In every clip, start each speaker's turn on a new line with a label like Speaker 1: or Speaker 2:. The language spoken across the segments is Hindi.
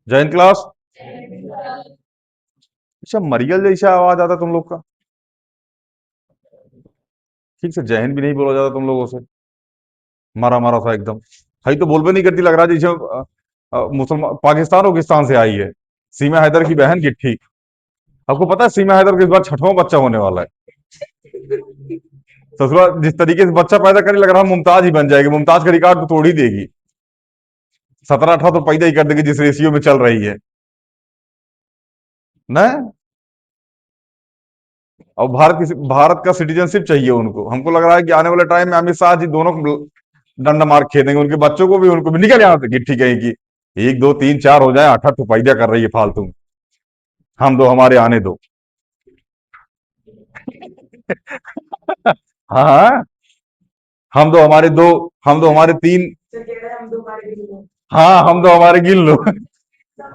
Speaker 1: जैन क्लास। अच्छा, मरियल जैसा आवाज आता तुम लोग का। ठीक से जैन भी नहीं बोला जाता तुम लोगों से। मारा मारा सा एकदम। हई तो बोलबे नहीं करती, लग रहा है जैसे मुसलमान पाकिस्तान पाकिस्तान से आई है। सीमा हैदर की बहन गिट्ठी। आपको पता है सीमा हैदर के इस बार छठवां बच्चा होने वाला है। ससुरा जिस तरीके से बच्चा पैदा करे, लग रहा है मुमताज ही बन जाएगी, मुमताज का रिकॉर्ड तो तोड़ ही देगी। 17-18 तो पैदा ही कर देगी जिस रेशियो में चल रही है ना। और भारत का सिटीजनशिप चाहिए उनको। हमको लग रहा है कि आने वाले टाइम में अमित शाह जी दोनों को डंडा मार खेदेंगे, उनके बच्चों को भी, उनको भी। निकल यहाँ से गिट्ठी कहीं की। एक दो तीन चार हो जाए, 8 तो पैदा कर रही है फालतू। हम दो हमारे आने दो। हाँ हाँ। हम दो हमारे दो। हम दो हमारे तीन। हाँ, हम दो हमारे गिन लो।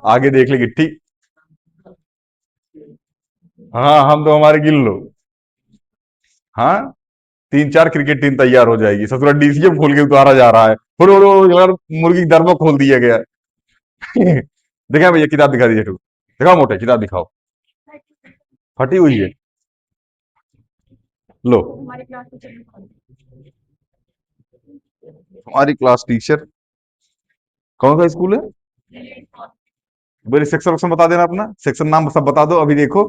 Speaker 1: आगे देख ले गिट्ठी। हाँ, हम दो हमारे गिन लो। हाँ, 3-4 क्रिकेट टीम तैयार हो जाएगी। ससुरा डीसीएम खोल के उतारा जा रहा है। यार, मुर्गी की दरमा खोल दिया गया है। देखा भैया, किताब दिखा दीजिए। दिखाओ मोटे, किताब दिखाओ। फटी हुई है। लो। हमारी क्लास टीचर। कौन सा स्कूल है? मेरे सेक्शन वेक्शन बता देना, अपना सेक्शन नाम सब बता दो अभी, देखो।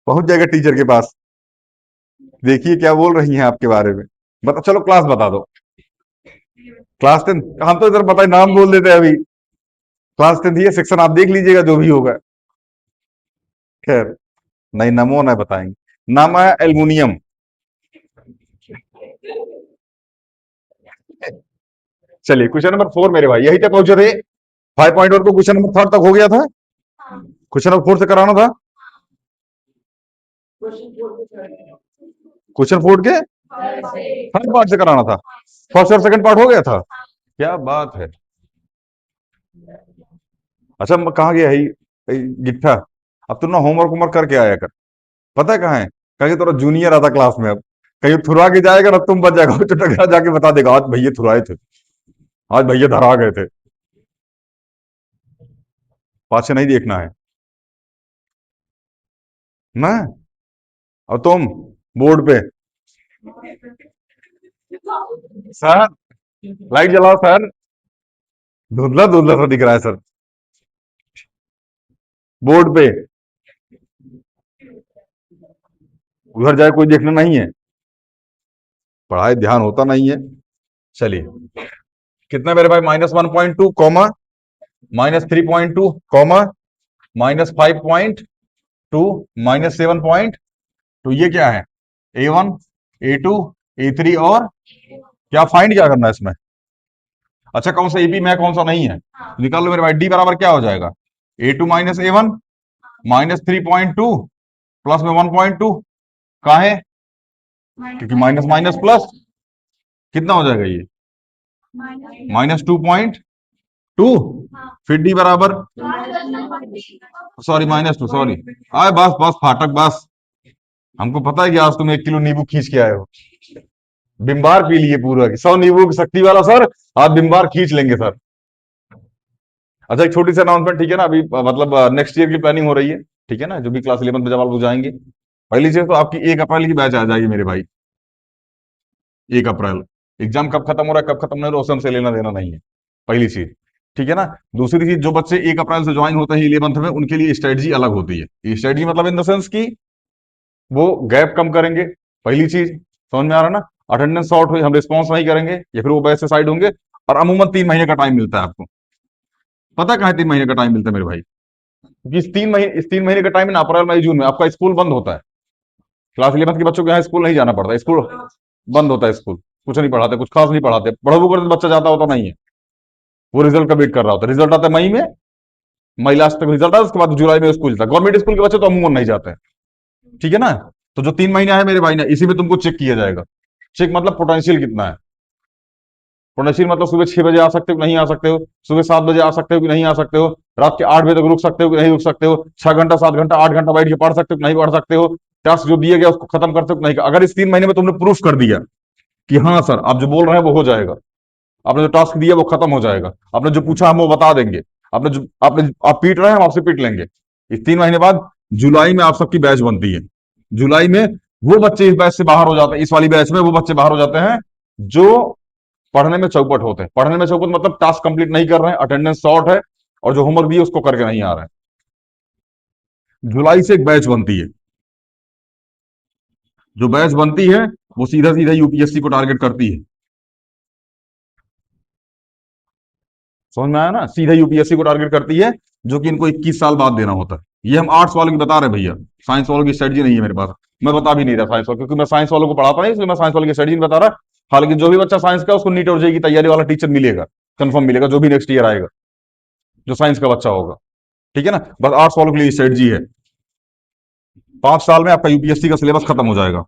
Speaker 1: पहुंच जाएगा टीचर के पास। देखिए क्या बोल रही हैं आपके बारे में। बता, चलो क्लास बता दो। क्लास 10। हम तो इधर बताए नाम बोल देते हैं अभी। क्लास 10 है, सेक्शन आप देख लीजिएगा जो भी होगा। खैर, नहीं नमो ना बताएंगे। नाम है एल्युमिनियम। चलिए, क्वेश्चन नंबर 4 मेरे भाई, यही तक पहुंचे थे। 5.1 को क्वेश्चन नंबर 3 तक हो गया था। क्वेश्चन नंबर 4 से कराना था। क्वेश्चन 4 के थर्ड पार्ट से कराना था। फर्स्ट और सेकंड पार्ट हो गया था। क्या बात है। अच्छा, कहाँ गया है गिट्ठा। अब तू ना होमवर्क वोमवर्क करके आया कर। पता है कहाँ है? कहीं तेरा जूनियर आता क्लास में अब। कहीं थुरा के जाएगा ना, तुम बच जाएगा। चटक जाके बता देगा, आज भैया थुराए थे। आज भैया धरा गए थे। पाछे नहीं देखना है ना। और तुम बोर्ड पे। सर, लाइट जलाओ सर। धुंधला धुंधला सा दिख रहा है सर। बोर्ड पे। उधर जाए, कोई देखना नहीं है। पढ़ाई ध्यान होता नहीं है। चलिए, कितना मेरे भाई? -1.2 कॉमा -3.2 कॉमा -5.2 -7.2। ये क्या है? A1, A2, A3 और क्या फाइंड क्या करना है इसमें? अच्छा, कौन सा एबी में कौन सा नहीं है, निकाल लो मेरे भाई। डी बराबर क्या हो जाएगा? A2 - A1 -3.2 प्लस में 1.2। कहा है? क्योंकि माइनस माइनस प्लस। कितना हो जाएगा ये? -2.2। फिर डी बराबर, सॉरी -2, सॉरी। आए बस बस फाटक बस। हमको पता है कि आज तुम 1 किलो नींबू खींच के आए हो। बिम्बार पी लिए पूरा, 100 नींबू की शक्ति वाला सर। आज बिम्बार खींच लेंगे सर। अच्छा, एक छोटी सी अनाउंसमेंट, ठीक है ना? अभी मतलब नेक्स्ट ईयर की प्लानिंग हो रही है। ठीक है ना? जो भी क्लास 11 में जब आप लोग जाएंगे, पहली चीज तो आपकी 1 अप्रैल की बैच आ जाएगी मेरे भाई। 1 अप्रैल। एग्जाम कब खत्म हो रहा है कब खत्म नहीं हो रहा, उससे हमसे लेना देना नहीं है। पहली चीज। ठीक है ना? दूसरी चीज, जो बच्चे 1 अप्रैल से ज्वाइन होते हैं 11th में, उनके लिए स्ट्रेटजी अलग होती है। स्ट्रेटजी मतलब इन द सेंस की वो गैप कम करेंगे। पहली चीज, समझ में आ रहा है ना? अटेंडेंस शॉर्ट हुई, हम रिस्पॉन्स नहीं करेंगे, या फिर वो बैच से साइड होंगे। और अमूमन 3 महीने का टाइम मिलता है आपको। पता है कहाँ 3 महीने का टाइम मिलता है मेरे भाई? क्योंकि इस 3 महीने का टाइम है ना, अप्रैल मई जून में आपका स्कूल बंद होता है। क्लास 11 के बच्चों को यहाँ स्कूल नहीं जाना पड़ता, स्कूल बंद होता है। स्कूल कुछ नहीं पढ़ाते, कुछ खास नहीं पढ़ाते। पढ़ो कर बच्चा जाता होता नहीं है। वो रिजल्ट का वेट कर रहा होता है। रिजल्ट आता है मई में। मई लास्ट तक रिजल्ट आता है, उसके बाद जुलाई में स्कूल जाता है। गवर्नमेंट स्कूल के बच्चे तो अमूमन नहीं जाते हैं। ठीक है ना? तो जो 3 महीने है मेरे भाई ना, इसी में तुमको चेक किया जाएगा। चेक मतलब पोटेंशियल कितना है। पोटेंशियल मतलब सुबह 6 बजे आ सकते हो कि नहीं आ सकते हो, सुबह 7 बजे आ सकते हो कि नहीं आ सकते हो, रात के 8 बजे तक रुक सकते हो कि नहीं रुक सकते हो, 6 घंटा 7 घंटा 8 घंटा बैठ के पढ़ सकते हो कि नहीं पढ़ सकते हो, टास्क जो दिए गया उसको खत्म कर सकते हो कि नहीं। अगर इस 3 महीने में तुमने प्रूफ कर दिया कि हाँ सर आप जो बोल रहे हैं वो हो जाएगा, आपने जो टास्क दिया वो खत्म हो जाएगा, आपने जो पूछा हम वो बता देंगे, आप पीट रहे हैं हम आपसे पीट लेंगे। इस 3 महीने बाद जुलाई में आप सबकी बैच बनती है। जुलाई में वो बच्चे इस बैच से बाहर हो जाते हैं, इस वाली बैच में वो बच्चे बाहर हो जाते हैं जो पढ़ने में चौपट होते हैं। पढ़ने में चौपट मतलब टास्क कंप्लीट नहीं कर रहे हैं, अटेंडेंस शॉर्ट है, और जो होमवर्क दिए उसको करके नहीं आ रहे हैं। जुलाई से एक बैच बनती है, जो बैच बनती है वो सीधा सीधा यूपीएससी को टारगेट करती है। समझ में आया ना, सीधा यूपीएससी को टारगेट करती है, जो कि इनको 21 साल बाद देना होता है। ये हम आर्ट्स वालों की बता रहे हैं भैया, साइंस वालों की स्ट्रेटजी नहीं है मेरे पास। मैं बता भी नहीं रहा साइंस वालों, क्योंकि मैं साइंस वालों को पढ़ाता नहीं, इसलिए मैं साइंस वालों की स्ट्रेटजी नहीं बता रहा। हालांकि जो भी बच्चा साइंस का उसको नीट और जेईई की तैयारी वाला टीचर मिलेगा, कंफर्म मिलेगा, जो भी नेक्स्ट ईयर आएगा, जो साइंस का बच्चा होगा। ठीक है ना, बस आर्ट्स वालों के लिए स्ट्रेटजी है। 5 साल में आपका यूपीएससी का सिलेबस खत्म हो जाएगा,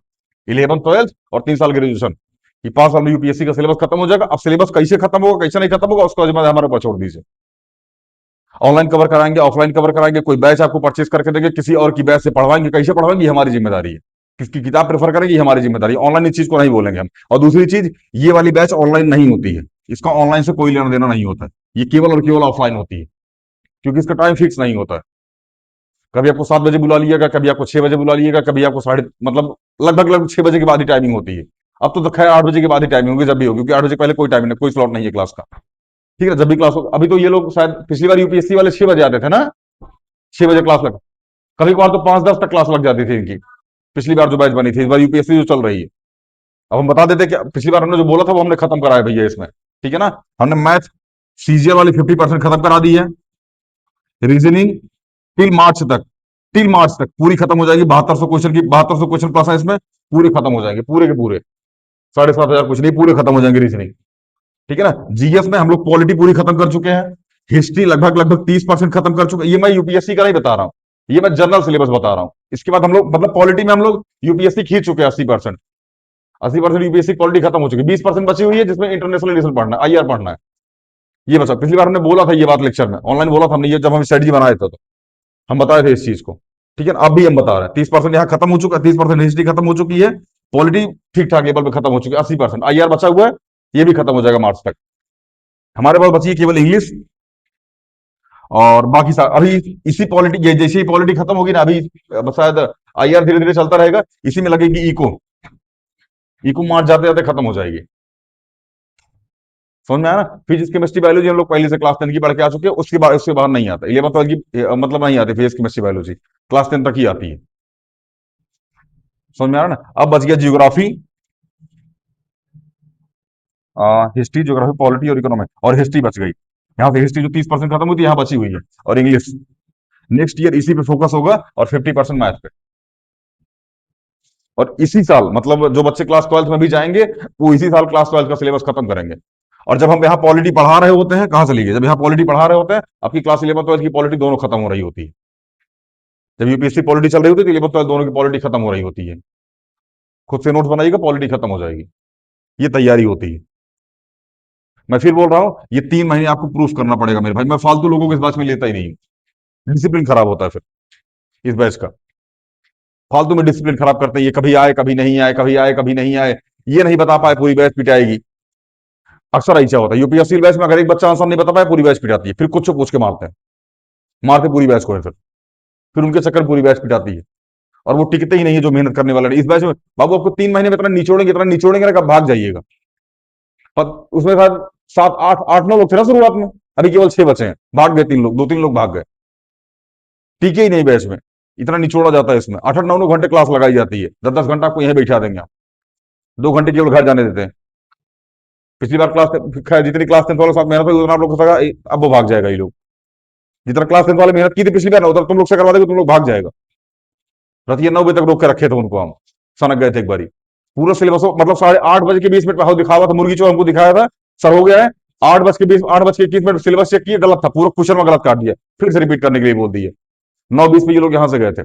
Speaker 1: 11th 12th और 3 साल ग्रेजुएशन। ये 5 साल में यूपीएससी का सिलेबस खत्म हो जाएगा। अब सिलेबस कैसे खत्म होगा कैसे नहीं खत्म होगा उसका जिम्मेदारी हमारे ऊपर छोड़ दीजिए। ऑनलाइन कवर कराएंगे, ऑफलाइन कवर कराएंगे, कोई बैच आपको परचेस करके देंगे, किसी और की बैच से पढ़वाएंगे, कैसे पढ़वाएंगे ये हमारी जिम्मेदारी है। किसकी किताब प्रेफर करेंगे ये हमारी जिम्मेदारी है। ऑनलाइन इस चीज को नहीं बोलेंगे हम। और दूसरी चीज, ये वाली बैच ऑनलाइन नहीं होती है, इसका ऑनलाइन से कोई लेना देना नहीं होता है, ये केवल और केवल ऑफलाइन होती है, क्योंकि इसका टाइम फिक्स नहीं होता है। कभी आपको 7 बजे बुला लिएगा, कभी आपको 6 बजे बुला लिएगा, कभी आपको साढ़े मतलब लगभग 6 बजे के बाद ही टाइमिंग होती है। अब तो खैर 8 बजे के बाद ही टाइमिंग होगी, जब भी होगी, क्योंकि 8 बजे पहले कोई टाइमिंग नहीं, कोई स्लॉट नहीं है क्लास का। ठीक है, जब भी क्लास हो। अभी तो ये लोग शायद पिछली बार यूपीएससी वाले 6 बजे आते थे ना, 6 बजे क्लास लग, कभी कभार तो 5-10 तक क्लास लग जाती थी इनकी। पिछली बार जो बैच बनी थी, इस बार यूपीएससी जो चल रही है। अब हम बता देते कि पिछली बार हमने जो बोला था वो हमने खत्म कराया भैया इसमें। ठीक है ना, हमने मैथ सीजीएल वाली 50% खत्म करा दी है। रीजनिंग टिल मार्च तक, टिल मार्च तक पूरी खत्म हो जाएगी। 7200 क्वेश्चन प्लस है इसमें, पूरे खत्म हो जाएंगे, पूरे के पूरे 7,500 कुछ नहीं, पूरे खत्म हो जाएंगे रीजनिंग। ठीक है ना, जीएस में हम लोग पॉलिटी पूरी खत्म कर चुके हैं। हिस्ट्री लगभग 30% खत्म कर चुके हैं। ये मैं यूपीएससी का नहीं बता रहा हूँ, ये मैं जनरल सिलेबस बता रहा हूँ। इसके बाद हम लोग मतलब पॉलिटी में हम लोग यूपीएससी खींच चुके हैं 80%। 80% यूपीएससी पॉलिटी खत्म हो चुकी है, 20% बची हुई है जिसमें इंटरनेशनल एडिशन पढ़ना है, आईआर पढ़ना है। ये बचा। पिछली बार हमने बोला था ये बात लेक्चर में, ऑनलाइन बोला था हमने ये, जब हम स्ट्रेटजी बनाए थे तो हम बताए थे इस चीज को। ठीक है ना, अब भी हम बता रहे हैं 30% यहाँ खत्म हो चुका है, 30% हिस्ट्री खत्म हो चुकी है, पॉलिटी ठीक ठाक लेवल पे खत्म हो चुकी है, 80% आईआर बचा हुआ है, ये भी खत्म हो जाएगा मार्च तक। हमारे पास बची है केवल इंग्लिश और बाकी अभी इसी पॉलिटी, जैसे ही पॉलिटी खत्म होगी ना, अभी शायद आईआर धीरे धीरे चलता रहेगा, इसी में लगेगी इको। इको मार्च जाते जाते खत्म हो जाएगी। समझ में आया ना, फिजिक्स केमिस्ट्री बायोलॉजी हम लोग पहले से क्लास 10 की पढ़ के आ चुके हैं, उसके बाद नहीं आता 11th 12th की, मतलब नहीं आती फिजिक्स केमिस्ट्री बायोलॉजी, क्लास 10 तक ही आती है। समझ में आ रहा ना। अब बच गया जियोग्राफी, हिस्ट्री, ज्योग्राफी, पॉलिटी और इकोनॉमिक, और हिस्ट्री बच गई। यहाँ से हिस्ट्री जो 30% खत्म हुई थी यहाँ बची हुई है, और इंग्लिश नेक्स्ट ईयर इसी पे फोकस होगा, और 50% मैथ पे। और इसी साल मतलब जो बच्चे क्लास 12th में भी जाएंगे वो इसी साल क्लास 12th का सिलेबस खत्म करेंगे। और जब हम यहाँ पॉलिटी पढ़ा रहे होते हैं, कहाँ चली गई, जब यहाँ पॉलिटी पढ़ा रहे होते हैं, आपकी क्लास 11th 12th की पॉलिटी दोनों खत्म हो रही होती है। जब यूपीएससी पॉलिटी चल रही होती है तो 11th 12th दोनों की पॉलिटी खत्म हो रही होती है। खुद से नोट्स बनाइएगा, पॉलिटी खत्म हो जाएगी, ये तैयारी होती है। मैं फिर बोल रहा हूँ, ये 3 महीने आपको प्रूफ करना पड़ेगा मेरे भाई। मैं फालतू लोगों को इस बैच में लेता ही नहीं, डिसिप्लिन खराब होता है फिर इस बैच का। फालतू में डिसिप्लिन खराब करते हैं, ये कभी आए कभी नहीं आए, कभी आए कभी नहीं आए, ये नहीं बता पाए पूरी बैच पिटाएगी। अक्सर ऐसा होता है यूपीएससी बैच में, अगर एक बच्चा आंसर नहीं बता पाया पूरी बैच पिटाती है, फिर कुछ पूछ के मारते हैं, मारते पूरी बैच को है फिर उनके चक्कर पूरी बैच पिटाती है। और वो टिकते ही नहीं है जो मेहनत करने वाला है इस बैच में। बाबू आपको 3 महीने में इतना निचोड़ेंगे ना, कब भाग जाइएगा। पर उसमें शायद 7 8 8 9 लोग थे ना शुरुआत में, अभी केवल 6 बचे हैं, भाग गए 3 लोग, 2 3 लोग भाग गए, टिके ही नहीं बैच में। इतना निचोड़ा जाता है इसमें, 8 8 9 9 घंटे क्लास लगाई जाती है, 10 10 घंटा आपको यहीं बैठा देंगे आप, 2 घंटे केवल घर जाने देते हैं। पिछली बार खैर जितनी क्लास 10th वालों के साथ मेहनत हुई उतना आप लोग को लगा, अब वो भाग जाएगा ये लोग। जितना क्लास 10th वाले मेहनत की थी पिछली बार ना, उतना तुम लोग से करवा देंगे, तुम लोग भाग जाएगा। रतिया 9 बजे तक रोक के रखे थे उनको हम, सनक गए थे एक बारी। पूरा सिलेबस मतलब 8:30 के 20 मिनट पे दिखावा था, मुर्गी चो हमको दिखाया था, सर हो गया है। 8:21 सिलेबस चेक किया, गलत था, पूरा क्वेश्चन में गलत काट दिया, फिर से रिपीट करने के लिए बोल दिया। 9:20 पे ये लोग यहाँ से गए थे।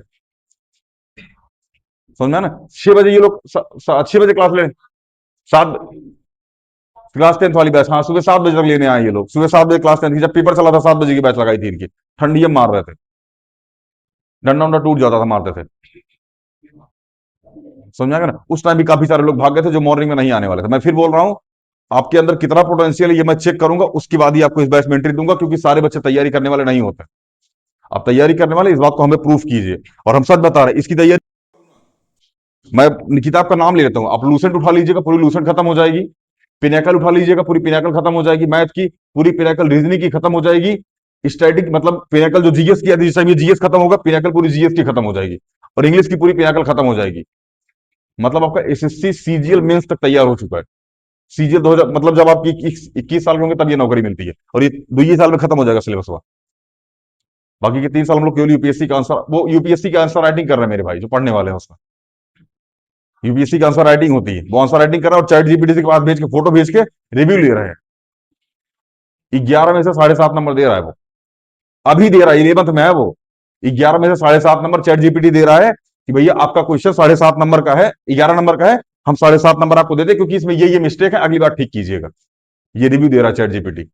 Speaker 1: समझ में ना, 6 बजे ये लोग 6 बजे क्लास ले, 7 क्लास 10th वाली बैच, हाँ सुबह 7 बजे तक लेने आए ये लोग। सुबह 7 बजे क्लास 10th की, जब पेपर चला था 7 बजे की बैच लगाई थी इनकी। ठंडी में मार रहे थे, डंडा उंडा टूट जाता था मारते थे। समझा ना, उस टाइम भी काफी सारे लोग भाग गए थे जो मॉर्निंग में नहीं आने वाले थे। मैं फिर बोल रहा हूँ, आपके अंदर कितना पोटेंशियल है ये मैं चेक करूंगा, उसके बाद ही आपको इस बैच में एंट्री दूंगा, क्योंकि सारे बच्चे तैयारी करने वाले नहीं होते। आप तैयारी करने वाले, इस बात को हमें प्रूफ कीजिए। और हम सच बता रहे हैं, इसकी तैयारी मैं किताब का नाम ले लेता हूं, आप लूसेंट उठा लीजिएगा, पूरी लूसेंट खत्म हो जाएगी। पिनेकल उठा लीजिएगा, पूरी पिनेकल खत्म हो जाएगी। मैथ की पूरी पिनेकल, रीजनिंग की खत्म हो जाएगी। स्टैटिक मतलब पिनेकल जो जीएस की जिस टाइम ये जीएस खत्म होगा, पिनेकल पूरी जीएस की खत्म हो जाएगी। और इंग्लिश की पूरी पिनेकल खत्म हो जाएगी। मतलब आपका एसएससी सीजीएल मेंस तक तैयार हो चुका है। सीजीएल 2000 मतलब जब आपकी 21 साल के होंगे तब ये नौकरी मिलती है, और ये 2 साल में खत्म हो जाएगा सिलेबस। बाकी के 3 साल हम लोग केवल यूपीएससी का आंसर, वो यूपीएससी का आंसर राइटिंग कर रहे हैं मेरे भाई जो पढ़ने वाले हैं उसमें। यूपीएससी की आंसर राइटिंग होती है, वो आंसर राइटिंग कर रहा है और चैट जीपीटी के पास भेज के, फोटो भेज के रिव्यू ले रहे हैं। 11 में से 7.5 नंबर दे रहा है वो, अभी दे रहा है, 11th में है वो। 11 में से 7.5 नंबर चैट जीपीटी दे रहा है कि भैया आपका क्वेश्चन 7.5 नंबर का है, 11 नंबर का है, हम 7.5 नंबर आपको देते क्योंकि इसमें ये मिस्टेक है, अगली बार ठीक कीजिएगा। ये रिव्यू दे रहा है चैट जीपीटी।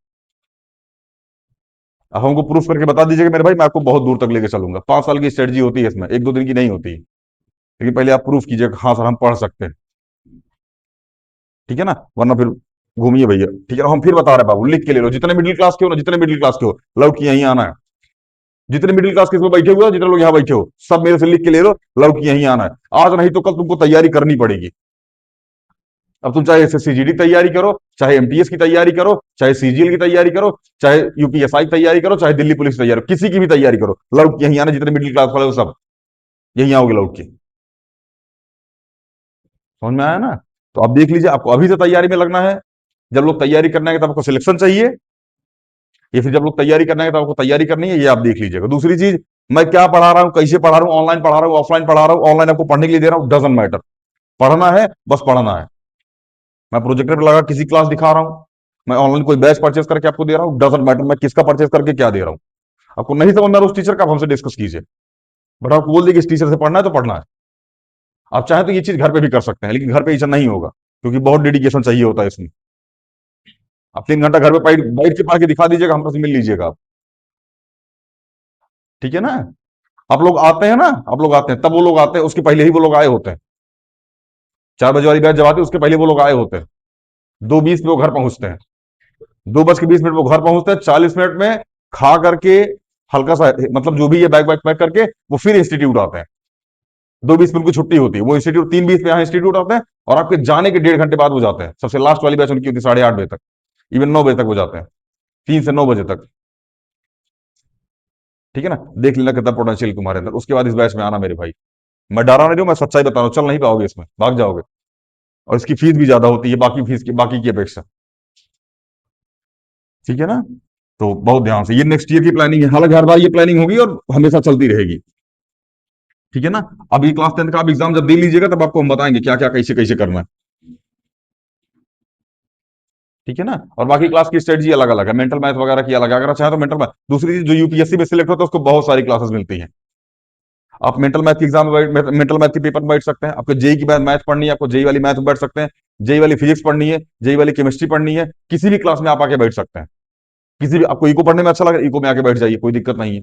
Speaker 1: अब हमको प्रूफ करके बता दीजिएगा मेरे भाई, मैं आपको बहुत दूर तक लेके चलूंगा। 5 साल की स्ट्रेटजी होती है इसमें, 1-2 दिन की नहीं होती। लेकिन पहले आप प्रूफ कीजिएगा हाँ सर हम पढ़ सकते हैं, ठीक है ना, वरना फिर घूमिए भैया। ठीक है, हम फिर बता रहे हैं बाबू, लिख के ले लो, जितने मिडिल क्लास के हो ना, जितने मिडिल क्लास के हो, लौट के यहीं आना है। जितने मिडिल क्लास के इसमें बैठे हुए हो, जितने लोग यहाँ बैठे हो, सब मेरे से लिख के ले लो, लौट के यहीं आना है। आज नहीं तो कल तुमको तैयारी करनी पड़ेगी। अब तुम चाहे एसएससी जीडी तैयारी करो, चाहे एमटीएस की तैयारी करो, चाहे सीजीएल की तैयारी करो, चाहे यूपीएसआई की तैयारी करो, चाहे दिल्ली पुलिस की तैयारी करो, किसी की भी तैयारी करो, लौट के यहीं आना। जितने मिडिल क्लास वाले हो सब यहीं आओगे लौट के। समझ में आया ना? तो आप देख लीजिए, आपको अभी से तैयारी में लगना है। जब लोग तैयारी करना है तब आपको सिलेक्शन चाहिए, या फिर जब लोग तैयारी करना है तब आपको तैयारी करनी है, ये आप देख लीजिएगा। दूसरी चीज, मैं क्या पढ़ा रहा हूं, कैसे पढ़ा रहा हूं, ऑनलाइन पढ़ा रहा हूं, ऑफलाइन पढ़ा रहा हूं, ऑनलाइन आपको पढ़ने के लिए दे रहा हूं, डजंट मैटर। पढ़ना है, बस पढ़ना है। मैं प्रोजेक्टर पर लगा किसी क्लास दिखा रहा हूं, मैं ऑनलाइन कोई बैच परचेस करके आपको दे रहा हूं, डजंट मैटर मैं किसका परचेस करके क्या दे रहा हूं। आपको नहीं समझ में आ रहा उस टीचर का, आप हमसे डिस्कस कीजिए। बट आपको बोल दिए कि इस टीचर से पढ़ना है तो पढ़ना है। आप चाहें तो ये चीज घर पे भी कर सकते हैं, लेकिन घर पे ऐसा नहीं होगा, क्योंकि बहुत डेडिकेशन चाहिए होता है इसमें। आप 3 घंटा घर पे बैठ बैठ के पढ़ के दिखा दीजिएगा, हमसे मिल लीजिएगा आप। ठीक है ना? आप लोग आते हैं ना, आप लोग आते हैं तब वो लोग आते हैं, उसके पहले ही वो लोग आए होते हैं। 4 बजे वाली बैच जब आती है उसके पहले वो लोग आए होते हैं। 2:20 पे वो घर पहुंचते हैं, 2:20 वो घर पहुंचते हैं। 40 मिनट में खा करके, हल्का सा मतलब जो भी ये बैग बैग पैक करके वो फिर इंस्टीट्यूट आते हैं। 2:20 में उनकी छुट्टी होती है, वो इंस्टीट्यूट 3:20 पे यहाँ इंस्टीट्यूट आते हैं, और आपके जाने के 1.5 घंटे बाद वो जाते हैं। सबसे लास्ट वाली बैच उनकी होती है 8:30 बजे तक, इवन 9 बजे तक वो जाते हैं, 3 से 9 बजे तक। ठीक है ना? देख लेना कितना पोटेंशियल तुम्हारे अंदर, उसके बाद इस बैच में आना मेरे भाई। मैं डरा नहीं हूं, मैं सच्चाई बता रहा हूं, चल नहीं पाओगे इसमें, भाग जाओगे। और इसकी फीस भी ज्यादा होती है बाकी फीस की, बाकी की अपेक्षा। ठीक है ना? तो बहुत ध्यान से, ये नेक्स्ट ईयर की प्लानिंग है, हालांकि हर बार ये प्लानिंग होगी और हमेशा चलती रहेगी। ठीक है ना? अभी क्लास 10 का आप एग्जाम जब दे लीजिएगा तब आपको हम बताएंगे क्या क्या कैसे कैसे करना है। ठीक है ना? और बाकी क्लास की स्ट्रेटजी अलग अलग है, मेंटल मैथ वगैरह की अलग है, अगर चाहे तो मेंटल मैथ। दूसरी चीज, जो यूपीएससी में सिलेक्ट होता है उसको बहुत सारी क्लासेस मिलती हैं। आप मेंटल मैथ की एग्जाम में, मेंटल मैथ के पेपर में बैठ सकते हैं। आपको जेई की मैथ पढ़नी है, आपको जेई वाली मैथ में बैठ सकते हैं, जेई वाली फिजिक्स पढ़नी है, जेई वाली केमिस्ट्री पढ़नी है, किसी भी क्लास में आप आके बैठ सकते हैं। किसी भी, आपको इको पढ़ने में अच्छा लगा इको में आके बैठ जाइए, कोई दिक्कत नहीं है।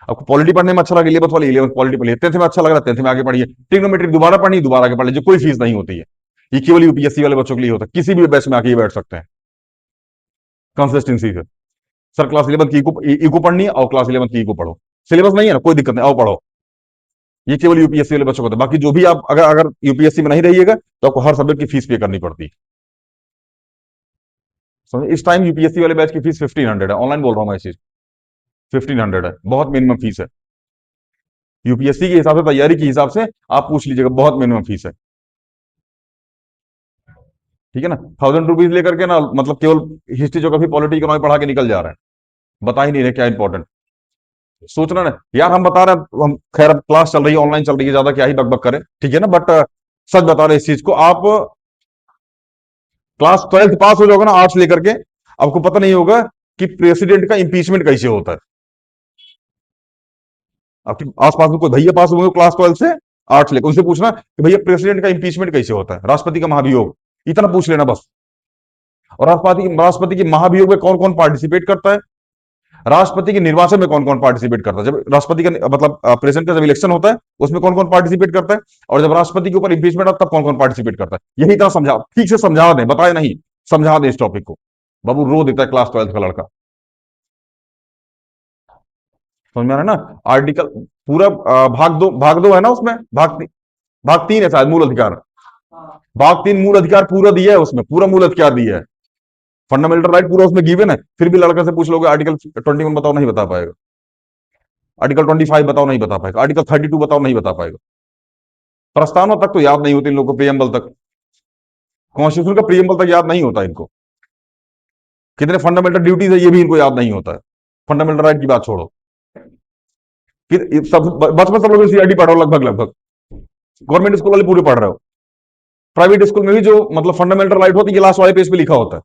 Speaker 1: आपको पॉलिटी पढ़ने में अच्छा लगा 11th वाली 11th पॉलिटी पढ़िए, 10th में अच्छा लग रहा है 10th में आगे पढ़िए। ट्रिग्नोमेट्री दोबारा पढ़नी, दोबारा आगे पढ़ लीजिए, कोई फीस नहीं होती है। ये केवल यूपीएससी वाले बच्चों के लिए होता है, किसी भी बैच में आके बैठ सकते हैं कंसिस्टेंसी से। सर क्लास 11th की इको पढ़नी है, और क्लास 11th की इको पढ़ो, सिलेबस नहीं है ना, कोई दिक्कत नहीं, आओ पढ़ो। ये केवल यूपीएससी वाले बच्चों को होता है। बाकी जो भी आप अगर अगर यूपीएससी में नहीं रहिएगा तो आपको हर सब्जेक्ट की फीस पे करनी पड़ती है। समझे? इस टाइम यूपीएससी वाले बैच की फीस 1500 है, ऑनलाइन बोल रहा हूँ मैं इस चीज। 1500 है, बहुत मिनिमम फीस है। यूपीएससी के हिसाब से, तैयारी के हिसाब से आप पूछ लीजिएगा, बहुत मिनिमम फीस है। ठीक है ना? 1000 रुपीज लेकर के ना, मतलब केवल हिस्ट्री ज्योग्राफी पॉलिटी इकोनॉमी पढ़ा के निकल जा रहे हैं, बता ही नहीं रहे क्या इंपॉर्टेंट। सोचना ना यार, हम बता रहे हैं, हम खैर अब क्लास चल रही है, ऑनलाइन चल रही है, ज्यादा क्या ही बकबक करें, ठीक है ना, बट सच बता रहे हैं इस चीज को। आप क्लास 12th पास हो जाओगे ना आर्ट्स लेकर के, आपको पता नहीं होगा कि प्रेसिडेंट का इंपीचमेंट कैसे होता है। आपके आसपास में कोई भैया पास हुए क्लास 12 से, आर्ट्स लेकर, उनसे पूछना कि भैया प्रेसिडेंट का इंपीचमेंट कैसे होता है, राष्ट्रपति का महाभियोग, इतना पूछ लेना बस। और राष्ट्रपति के महाभियोग में कौन कौन पार्टिसिपेट करता है, राष्ट्रपति के निर्वाचन में कौन कौन पार्टिसिपेट करता है, जब राष्ट्रपति का मतलब प्रेसिडेंट का जब इलेक्शन होता है उसमें कौन कौन पार्टिसिपेट करता है, और जब राष्ट्रपति के ऊपर इंपीचमेंट आता है तब कौन कौन पार्टिसिपेट करता है। यही तरह समझा, ठीक से समझा दें, बताए नहीं। समझा दे इस टॉपिक को। बाबू रो देता है क्लास 12th का लड़का। समझ में आ रहा है ना? आर्टिकल पूरा भाग दो है ना उसमें, भाग 3 है शायद, मूल अधिकार। भाग 3 मूल अधिकार पूरा दिया है उसमें, पूरा मूल अधिकार दिया है, फंडामेंटल राइट पूरा उसमें गिवन है। फिर भी लड़का से पूछ लोगे आर्टिकल 21 बताओ, नहीं बता पाएगा। आर्टिकल 25 बताओ, नहीं बता पाएगा। आर्टिकल 32 बताओ, नहीं बता पाएगा। प्रस्तावना तक तो याद नहीं होती इन लोगों को, प्रियम्बल तक, कॉन्स्टिट्यूशन का प्रियम्बल तक याद नहीं होता इनको। कितने फंडामेंटल ड्यूटीज है ये भी इनको याद नहीं होता है। फंडामेंटल राइट की बात छोड़ो, फिर सब बचपन सब लोग सीआरटी पढ़ रहे हो लगभग लगभग, गवर्नमेंट स्कूल वाले पूरे पढ़ रहे हो। प्राइवेट स्कूल में भी जो मतलब फंडामेंटल राइट होती है लास्ट वाले पेज पे लिखा होता है,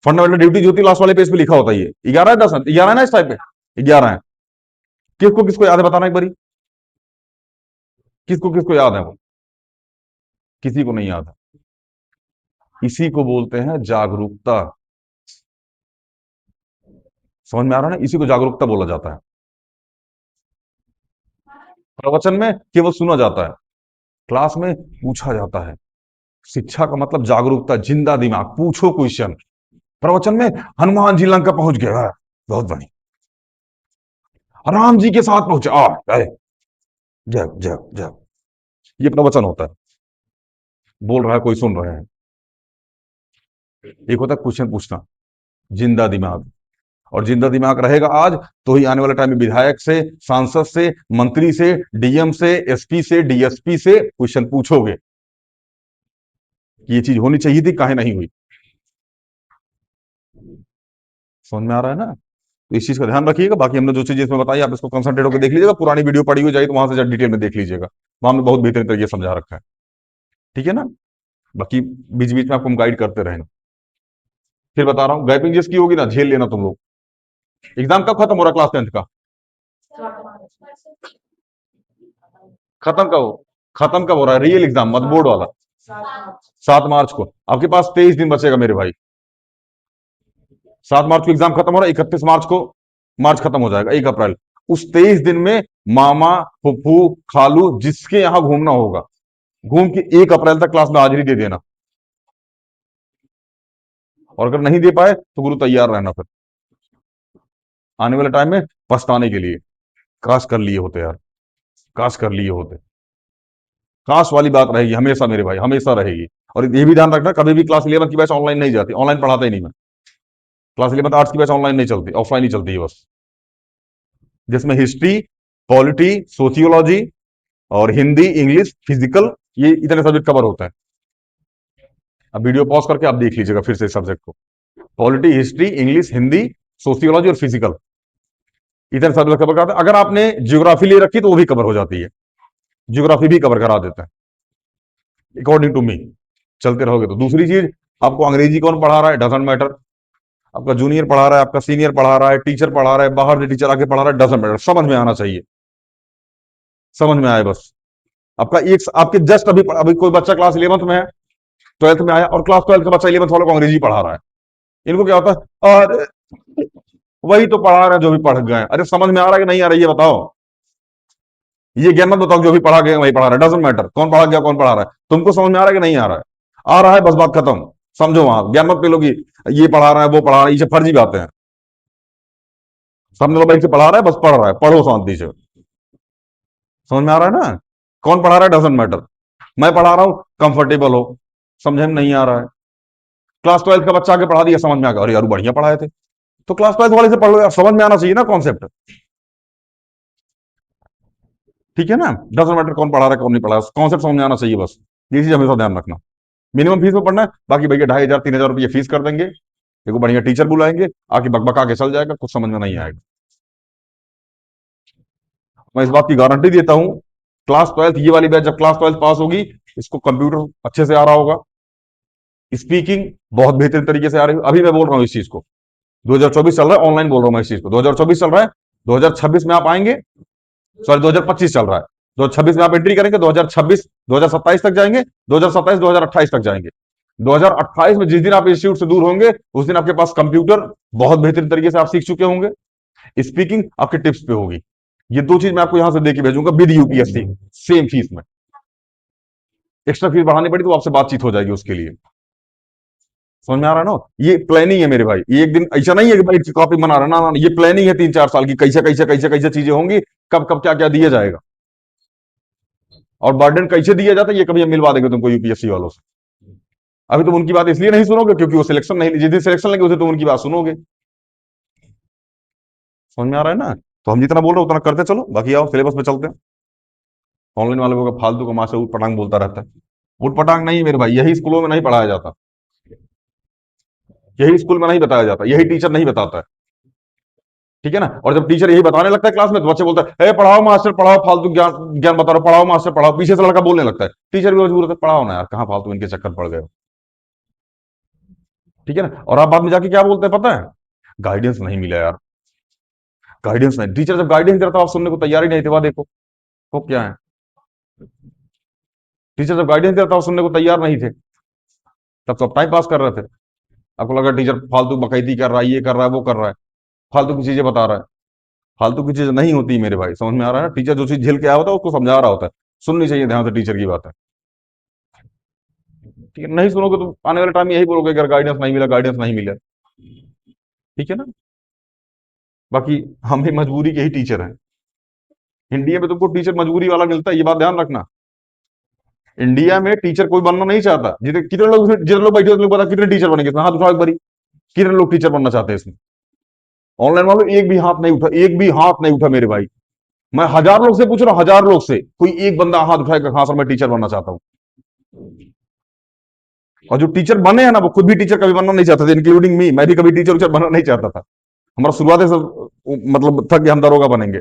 Speaker 1: फंडामेंटल ड्यूटीज होती है लास्ट वाले पेज पे लिखा होता है। ये 11 है, 10 है, 11 है ना इस टाइप पे, 11 है। किसको किसको याद है बताना एक बारी, किसको किसको याद है वो? किसी को नहीं याद है। इसी को बोलते हैं जागरूकता। समझ में आ रहा है ना? इसी को जागरूकता बोला जाता है। प्रवचन में केवल सुना जाता है, क्लास में पूछा जाता है। शिक्षा का मतलब जागरूकता, जिंदा दिमाग, पूछो क्वेश्चन। प्रवचन में हनुमान जी लंका पहुंच गए, बहुत बढ़िया, राम जी के साथ पहुंचे, जय जय जय। ये प्रवचन होता है, बोल रहा है कोई, सुन रहे हैं। एक होता है क्वेश्चन पूछना, जिंदा दिमाग। और जिंदा दिमाग रहेगा आज, तो ही आने वाले टाइम में विधायक से, सांसद से, मंत्री से, डीएम से, एसपी से, डीएसपी से क्वेश्चन पूछोगे कि ये चीज होनी चाहिए थी, काहे नहीं हुई। समझ में आ रहा है ना? तो इस चीज का ध्यान रखिएगा। बाकी हमने जो चीज इसमें बताई आप इसको कंसंट्रेट होकर देख लीजिएगा, पुरानी वीडियो पड़ी हुई जाएगी तो वहां से डिटेल में देख लीजिएगा, वहां हमने बहुत बेहतरीन तरीके से समझा रखा है। ठीक है ना? बाकी बीच बीच में आपको हम गाइड करते रहेंगे। फिर बता रहा हूँ, गैपिंग जिसकी होगी ना, झेल लेना तुम लोग। एग्जाम कब खत्म हो रहा है क्लास 10th का? खत्म कब खत्म कब हो रहा है रियल एग्जाम, मत बोर्ड वाला? 7 मार्च को। आपके पास 23 दिन बचेगा मेरे भाई। 7 मार्च को एग्जाम खत्म हो रहा है, 31 मार्च को मार्च खत्म हो जाएगा, 1 अप्रैल। उस 23 दिन में मामा, फुफ्फू, खालू, जिसके यहां घूमना होगा, घूम के 1 अप्रैल तक क्लास में हाजिरी दे देना। और अगर नहीं दे पाए तो गुरु तैयार रहना, फिर आने वाले टाइम में पछताने के लिए। काश कर लिए होते यार, काश कर लिए होते। काश वाली बात रहेगी हमेशा मेरे भाई, हमेशा रहेगी। और ये भी ध्यान रखना, कभी भी क्लास 11 की बैच ऑनलाइन नहीं जाती, ऑनलाइन पढ़ाता ही नहीं मैं। क्लास 11 आर्ट्स की बैच ऑनलाइन नहीं चलती, ऑफलाइन ही चलती है बस, जिसमें हिस्ट्री, पॉलिटी, सोशियोलॉजी और हिंदी, इंग्लिश, फिजिकल, ये इतने सब्जेक्ट कवर होते हैं। अब वीडियो पॉज करके आप देख लीजिएगा फिर से सब्जेक्ट को। Polity, history, English, Hindi, sociology और फिजिकल, इतने सब्जेक्ट कवर कराते हैं। अगर आपने ज्योग्राफी ले रखी तो वो भी कवर हो जाती है, ज्योग्राफी भी कवर करा देते हैं अकॉर्डिंग टू मी। चलते रहोगे तो। दूसरी चीज, आपको अंग्रेजी कौन पढ़ा रहा है डजंट मैटर। आपका जूनियर पढ़ा रहा है, आपका सीनियर पढ़ा रहा है, टीचर पढ़ा रहा है, बाहर से टीचर आके पढ़ा रहा है, डजंट मैटर, समझ में आना चाहिए। समझ में आए बस। आपका एक आपके जस्ट अभी अभी कोई बच्चा क्लास 11th में है, 12th में आया, और क्लास 12th का बच्चा 11th वालों को अंग्रेजी पढ़ा रहा है। इनको क्या होता है, और वही तो पढ़ा रहे हैं जो भी पढ़ गए। अरे समझ में आ रहा है कि नहीं आ रहा है ये बताओ। ये ज्ञान मत बताओ, जो भी पढ़ा गया वही पढ़ा रहा है, डजंट मैटर कौन पढ़ा गया कौन पढ़ा रहा है। तुमको समझ में आ रहा है कि नहीं आ रहा है? आ रहा है, बस बात खत्म। समझो, वहां ज्ञान मत पे लोग ये पढ़ा रहा है वो पढ़ा रहा है, ये सब फर्जी बातें हैं। सामने वाला भाई से पढ़ा रहा है, बस पढ़ रहा है, पढ़ो शांति से। समझ में आ रहा है ना? कौन पढ़ा रहा है डजंट मैटर। मैं पढ़ा रहा हूं, कंफर्टेबल हो। समझे में नहीं आ रहा है, क्लास 12th का बच्चा आके पढ़ा दिया, समझ में आ गया, अरे यार बढ़िया पढ़ाए थे। तो क्लास 12th वाले से पढ़ लो यार, समझ में आना चाहिए ना कॉन्सेप्ट। ठीक है ना? डजंट मैटर कौन पढ़ा रहा है कौन नहीं पढ़ा रहा, कॉन्सेप्ट समझ में आना चाहिए बस। ये चीज हमेशा ध्यान रखना। मिनिमम फीस में पढ़ना है, बाकी भैया 2500 3000 रुपये फीस कर देंगे, देखो बढ़िया टीचर बुलाएंगे, आके बकबका के चल जाएगा, कुछ समझ में नहीं आएगा। मैं इस बात की गारंटी देता हूं, क्लास 12th ये वाली बैच जब क्लास 12th पास होगी, इसको कंप्यूटर अच्छे से आ रहा होगा, स्पीकिंग बहुत बेहतरीन तरीके से आ रही है। अभी मैं बोल रहा हूं इस चीज को, 2024 चल रहा है, ऑनलाइन बोल रहा हूं मैं इस चीज को, 2024 चल रहा है, 2026 में आप आएंगे, सॉरी 2025 चल रहा है, 2026 में आप एंट्री करेंगे, 2026 2027 तक जाएंगे, 2027 2028 तक जाएंगे। 2028 में जिस दिन आप इंस्टीट्यूट से दूर होंगे, उस दिन आपके पास कंप्यूटर बहुत बेहतरीन तरीके से आप सीख चुके होंगे, स्पीकिंग आपके टिप्स पे होगी। ये दो चीज मैं आपको यहां से देके भेजूंगा विद यूपीएससी, सेम फीस में। एक्स्ट्रा फीस बढ़ानी पड़ी तो आपसे बातचीत हो जाएगी उसके लिए। समझ में आ रहा है ना? ये प्लानिंग है मेरे भाई, ये एक दिन ऐसा नहीं है कि भाई कॉपी बना रहा ना, ये प्लानिंग है 3-4 साल की, कैसे कैसे कैसे कैसे चीजें होंगी, कब कब क्या क्या दिया जाएगा, और बर्डन कैसे दिया जाता है ये कभी हम मिलवा देंगे तुमको यूपीएससी वालों से। अभी तुम उनकी बात इसलिए नहीं सुनोगे क्योंकि वो सिलेक्शन नहीं, जिस दिन सिलेक्शन लेंगे उसे तुम उनकी बात सुनोगे। समझ में आ रहा है ना? तो हम जितना बोल रहे हैं उतना करते चलो, बाकी आओ सिलेबस पे चलते हैं। ऑनलाइन वालों का फालतू का माँ से उठ पटांग बोलता रहता है। उठ पटांग नहीं मेरे भाई, यही स्कूलों में नहीं पढ़ाया जाता, यही स्कूल में नहीं बताया जाता, यही टीचर नहीं बताता है। ठीक है ना? और जब टीचर यही बताने लगता है क्लास में तो बच्चे बोलते हैं, पढ़ाओ मास्टर पढ़ाओ, फालतू ज्ञान ज्ञान बता रहा हूं, पढ़ाओ मास्टर पढ़ाओ, पीछे से लड़का बोलने लगता है, टीचर भी मजबूर होता है, पढ़ाओ ना यार, कहाँ फालतू इनके चक्कर पड़ गए हो। ठीक है ना? और आप बाद में जाके क्या बोलते हैं पता है? गाइडेंस नहीं मिला यार, गाइडेंस नहीं, टीचर जब गाइडेंस देता आप सुनने को तैयार ही नहीं थे, वह देखो तो क्या है, टीचर जब गाइडेंस देता सुनने को तैयार नहीं थे, तब तो आप टाइम पास कर रहे थे। आपको लगा टीचर फालतू बकैती कर रहा है, ये कर रहा है वो कर रहा है, फालतू की चीजें बता रहा है। फालतू की चीज नहीं होती मेरे भाई, समझ में आ रहा है ना? टीचर जो चीज झेल के आया होता है उसको समझा रहा होता है, सुननी चाहिए ध्यान से टीचर की बात है। ठीक है, नहीं सुनोगे तो आने वाले टाइम में यही बोलोगे अगर गाइडेंस नहीं मिला, गाइडेंस नहीं मिला। ठीक है ना? बाकी हम भी मजबूरी के ही टीचर हैं। इंडिया में तुमको टीचर मजबूरी वाला मिलता है, ये बात ध्यान रखना। इंडिया में टीचर कोई बनना नहीं चाहता, जितने जितने लोग बैठे हैं पता कितने टीचर बनेंगे, हाथ उठाओ एक बारी, कितने लोग टीचर बनना चाहते हैं इसमें? ऑनलाइन वालों एक भी हाथ नहीं उठा, एक भी हाथ नहीं उठा मेरे भाई। मैं 1000 लोग से पूछ रहा हूं, 1000 लोग से कोई एक बंदा हाथ उठाएगा, हाँ सर मैं टीचर बनना चाहता हूं। और जो टीचर बने हैं ना वो खुद भी टीचर कभी बनना नहीं चाहते थे, इंक्लूडिंग मी, मैं भी कभी टीचर उचर बनना नहीं चाहता था। हमारा शुरुआत से मतलब था कि हम दरोगा बनेंगे,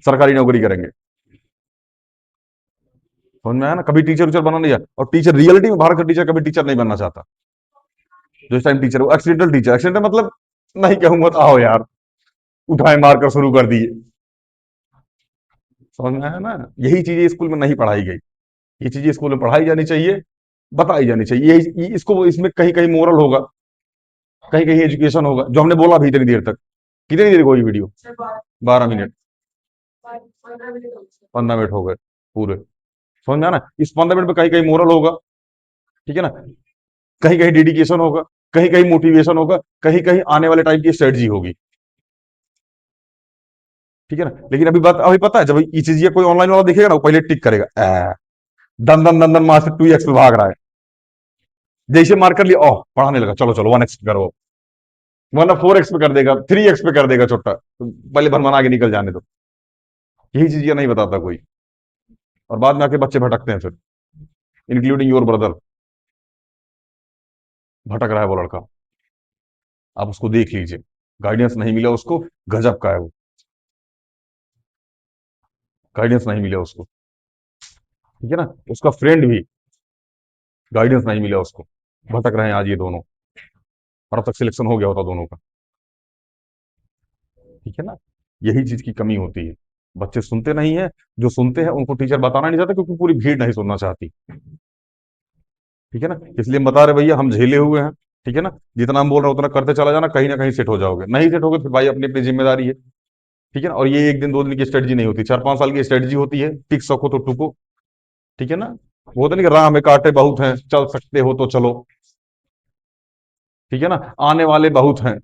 Speaker 1: सरकारी नौकरी करेंगे। समझ में आया ना? कभी टीचर उचर बनना नहीं है, और टीचर रियलिटी में भारत का टीचर कभी टीचर नहीं बनना चाहता। जो इस टाइम टीचर, वो एक्सीडेंटल टीचर, एक्सीडेंटल मतलब नहीं कहूंगा तो आओ यार, उठाए मारकर शुरू कर दिए। समझ में आया ना? यही चीजें स्कूल में नहीं पढ़ाई गई, ये चीजें स्कूल में पढ़ाई जानी चाहिए, बताई जानी चाहिए, इसको इसमें कहीं कहीं मोरल होगा, कहीं कहीं एजुकेशन होगा, जो हमने बोला भी इतनी देर तक। कितनी देर को ये वीडियो? 12 मिनट, 15 मिनट हो गए पूरे। समझ में आया ना? इस 15 मिनट में कहीं कहीं मोरल होगा, ठीक है ना, कहीं कहीं डेडिकेशन होगा, कहीं कहीं मोटिवेशन होगा, कहीं कहीं आने वाले टाइम की स्ट्रेटजी होगी। ठीक है ना? लेकिन अभी बात, अभी पता है जब ये चीज ये कोई ऑनलाइन वाला देखेगा ना वो पहले टिक करेगा, दन दन दन दन मार से 2x पे भाग रहा है, जैसे मार कर लिया, ओह पढ़ाने लगा, चलो चलो 1x पे करो, वरना 4x पे कर देगा, 3x पे कर देगा छोटा, तो पहले भरमाना आगे निकल जाने दो। यही चीज ये नहीं बताता कोई, और बाद में आके बच्चे भटकते हैं फिर, इंक्लूडिंग योर ब्रदर। भटक रहा है वो लड़का, आप उसको देख लीजिए, गाइडेंस नहीं मिला उसको, गजब का है वो, गाइडेंस नहीं मिला उसको। ठीक है ना? उसका फ्रेंड भी, गाइडेंस नहीं मिला उसको, भटक रहे हैं आज ये दोनों, और अब तक सिलेक्शन हो गया होता दोनों का। ठीक है ना? यही चीज की कमी होती है, बच्चे सुनते नहीं है, जो सुनते हैं उनको टीचर बताना नहीं चाहता क्योंकि पूरी भीड़ नहीं सुनना चाहती। ठीक है ना? इसलिए हम बता रहे भैया, हम झेले हुए हैं। ठीक है ना? जितना हम बोल रहे हैं उतना करते चला जाना, कहीं ना कहीं सेट हो जाओगे, नहीं सेट होगे फिर भाई अपनी अपनी जिम्मेदारी है। ठीक है ना? और ये 1 दिन 2 दिन की स्ट्रेटजी नहीं होती, 4-5 साल की स्ट्रेटजी होती है, टिक सको तो टुको। ठीक है ना? वो होता नहीं कि राह में कांटे बहुत हैं, चल सकते हो तो चलो। ठीक है ना? आने वाले बहुत हैं,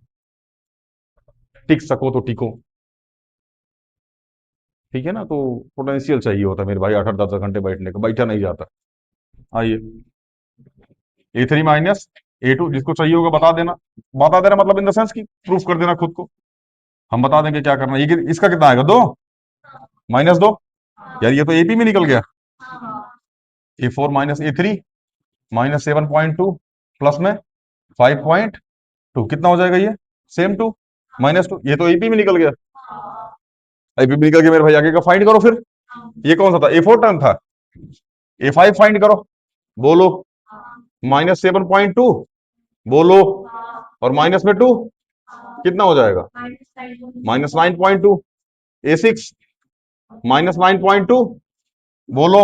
Speaker 1: टिक सको तो टिको। ठीक है ना? तो पोटेंशियल चाहिए होता है मेरे भाई, 8-8 10 घंटे बैठने का, बैठा नहीं जाता। आइए, A3 - A2 जिसको चाहिए होगा बता देना, बता देना मतलब इन द सेंस की प्रूफ कर देना खुद को, हम बता देंगे क्या करना है। इसका कितना आएगा? 2 -2, यार ये तो एपी में निकल गया। A4 - A3 -7.2 प्लस में 5.2 कितना हो जाएगा ये? सेम टू -2, ये तो एपी में निकल गया। एपी में निकल गया मेरे भाई, आगे का फाइंड करो फिर। ये कौन सा था? A4 टर्म था, A5 फाइंड करो, बोलो। -7.2 बोलो, और माइनस में 2 कितना हो जाएगा? -9.2। A6 -9.2 बोलो,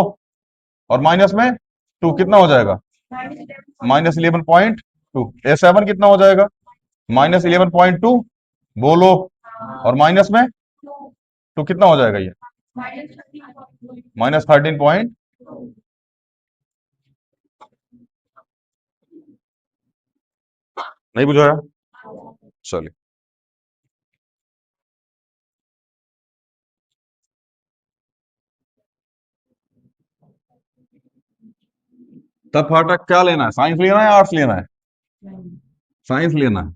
Speaker 1: और माइनस में 2 कितना हो जाएगा? -11.2। A7 कितना हो जाएगा? -11.2 बोलो, और माइनस में 2 कितना हो जाएगा ये? -13.2। नहीं बुझाया? चलिए। तब फाटक क्या लेना है, साइंस लेना है आर्ट्स लेना है? साइंस लेना है।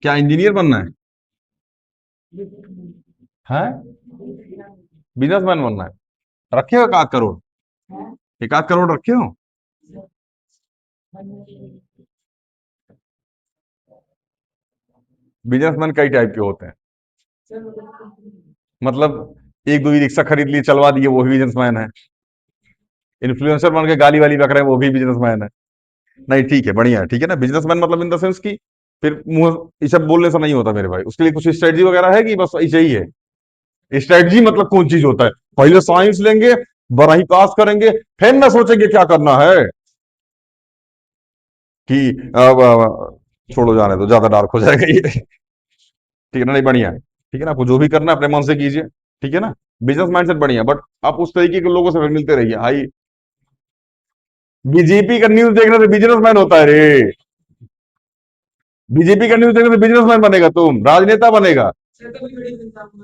Speaker 1: क्या इंजीनियर बनना है? है? बिजनेसमैन बनना है? रखे हो 1 आध करोड़? 1 आध करोड़ रखे हो? बिजनेसमैन कई टाइप के होते हैं। मतलब एक दो ई रिक्शा खरीद लिए, चलवा दिए, वो भी बिजनेसमैन है। इन्फ्लुएंसर बन के गाली वाली बक रहे हैं, वो भी बिजनेसमैन है। नहीं ठीक है, बढ़िया है, ठीक है ना। बिजनेसमैन मतलब इन द सेंस की फिर मुंह ये सब बोलने से नहीं होता मेरे भाई, उसके लिए कुछ स्ट्रेटजी वगैरह है कि बस ऐसे ही है? स्ट्रेटजी मतलब कौन चीज होता है? पहले साइंस लेंगे, 12वीं पास करेंगे, फिर ना सोचेंगे क्या करना है कि छोड़ो, जाने दो, ज्यादा डार्क हो जाएगा ये। ठीक है ना, नहीं बढ़िया है, ठीक है ना। आपको जो भी करना है अपने मन से कीजिए, ठीक है ना। बिजनेस माइंडसेट बढ़िया, बट आप उस तरीके के लोगों से फिर मिलते रहिए। हाई बीजेपी का न्यूज देखने से बिजनेसमैन होता है रे? बीजेपी का न्यूज देखने से बिजनेसमैन बनेगा? तुम राजनेता बनेगा?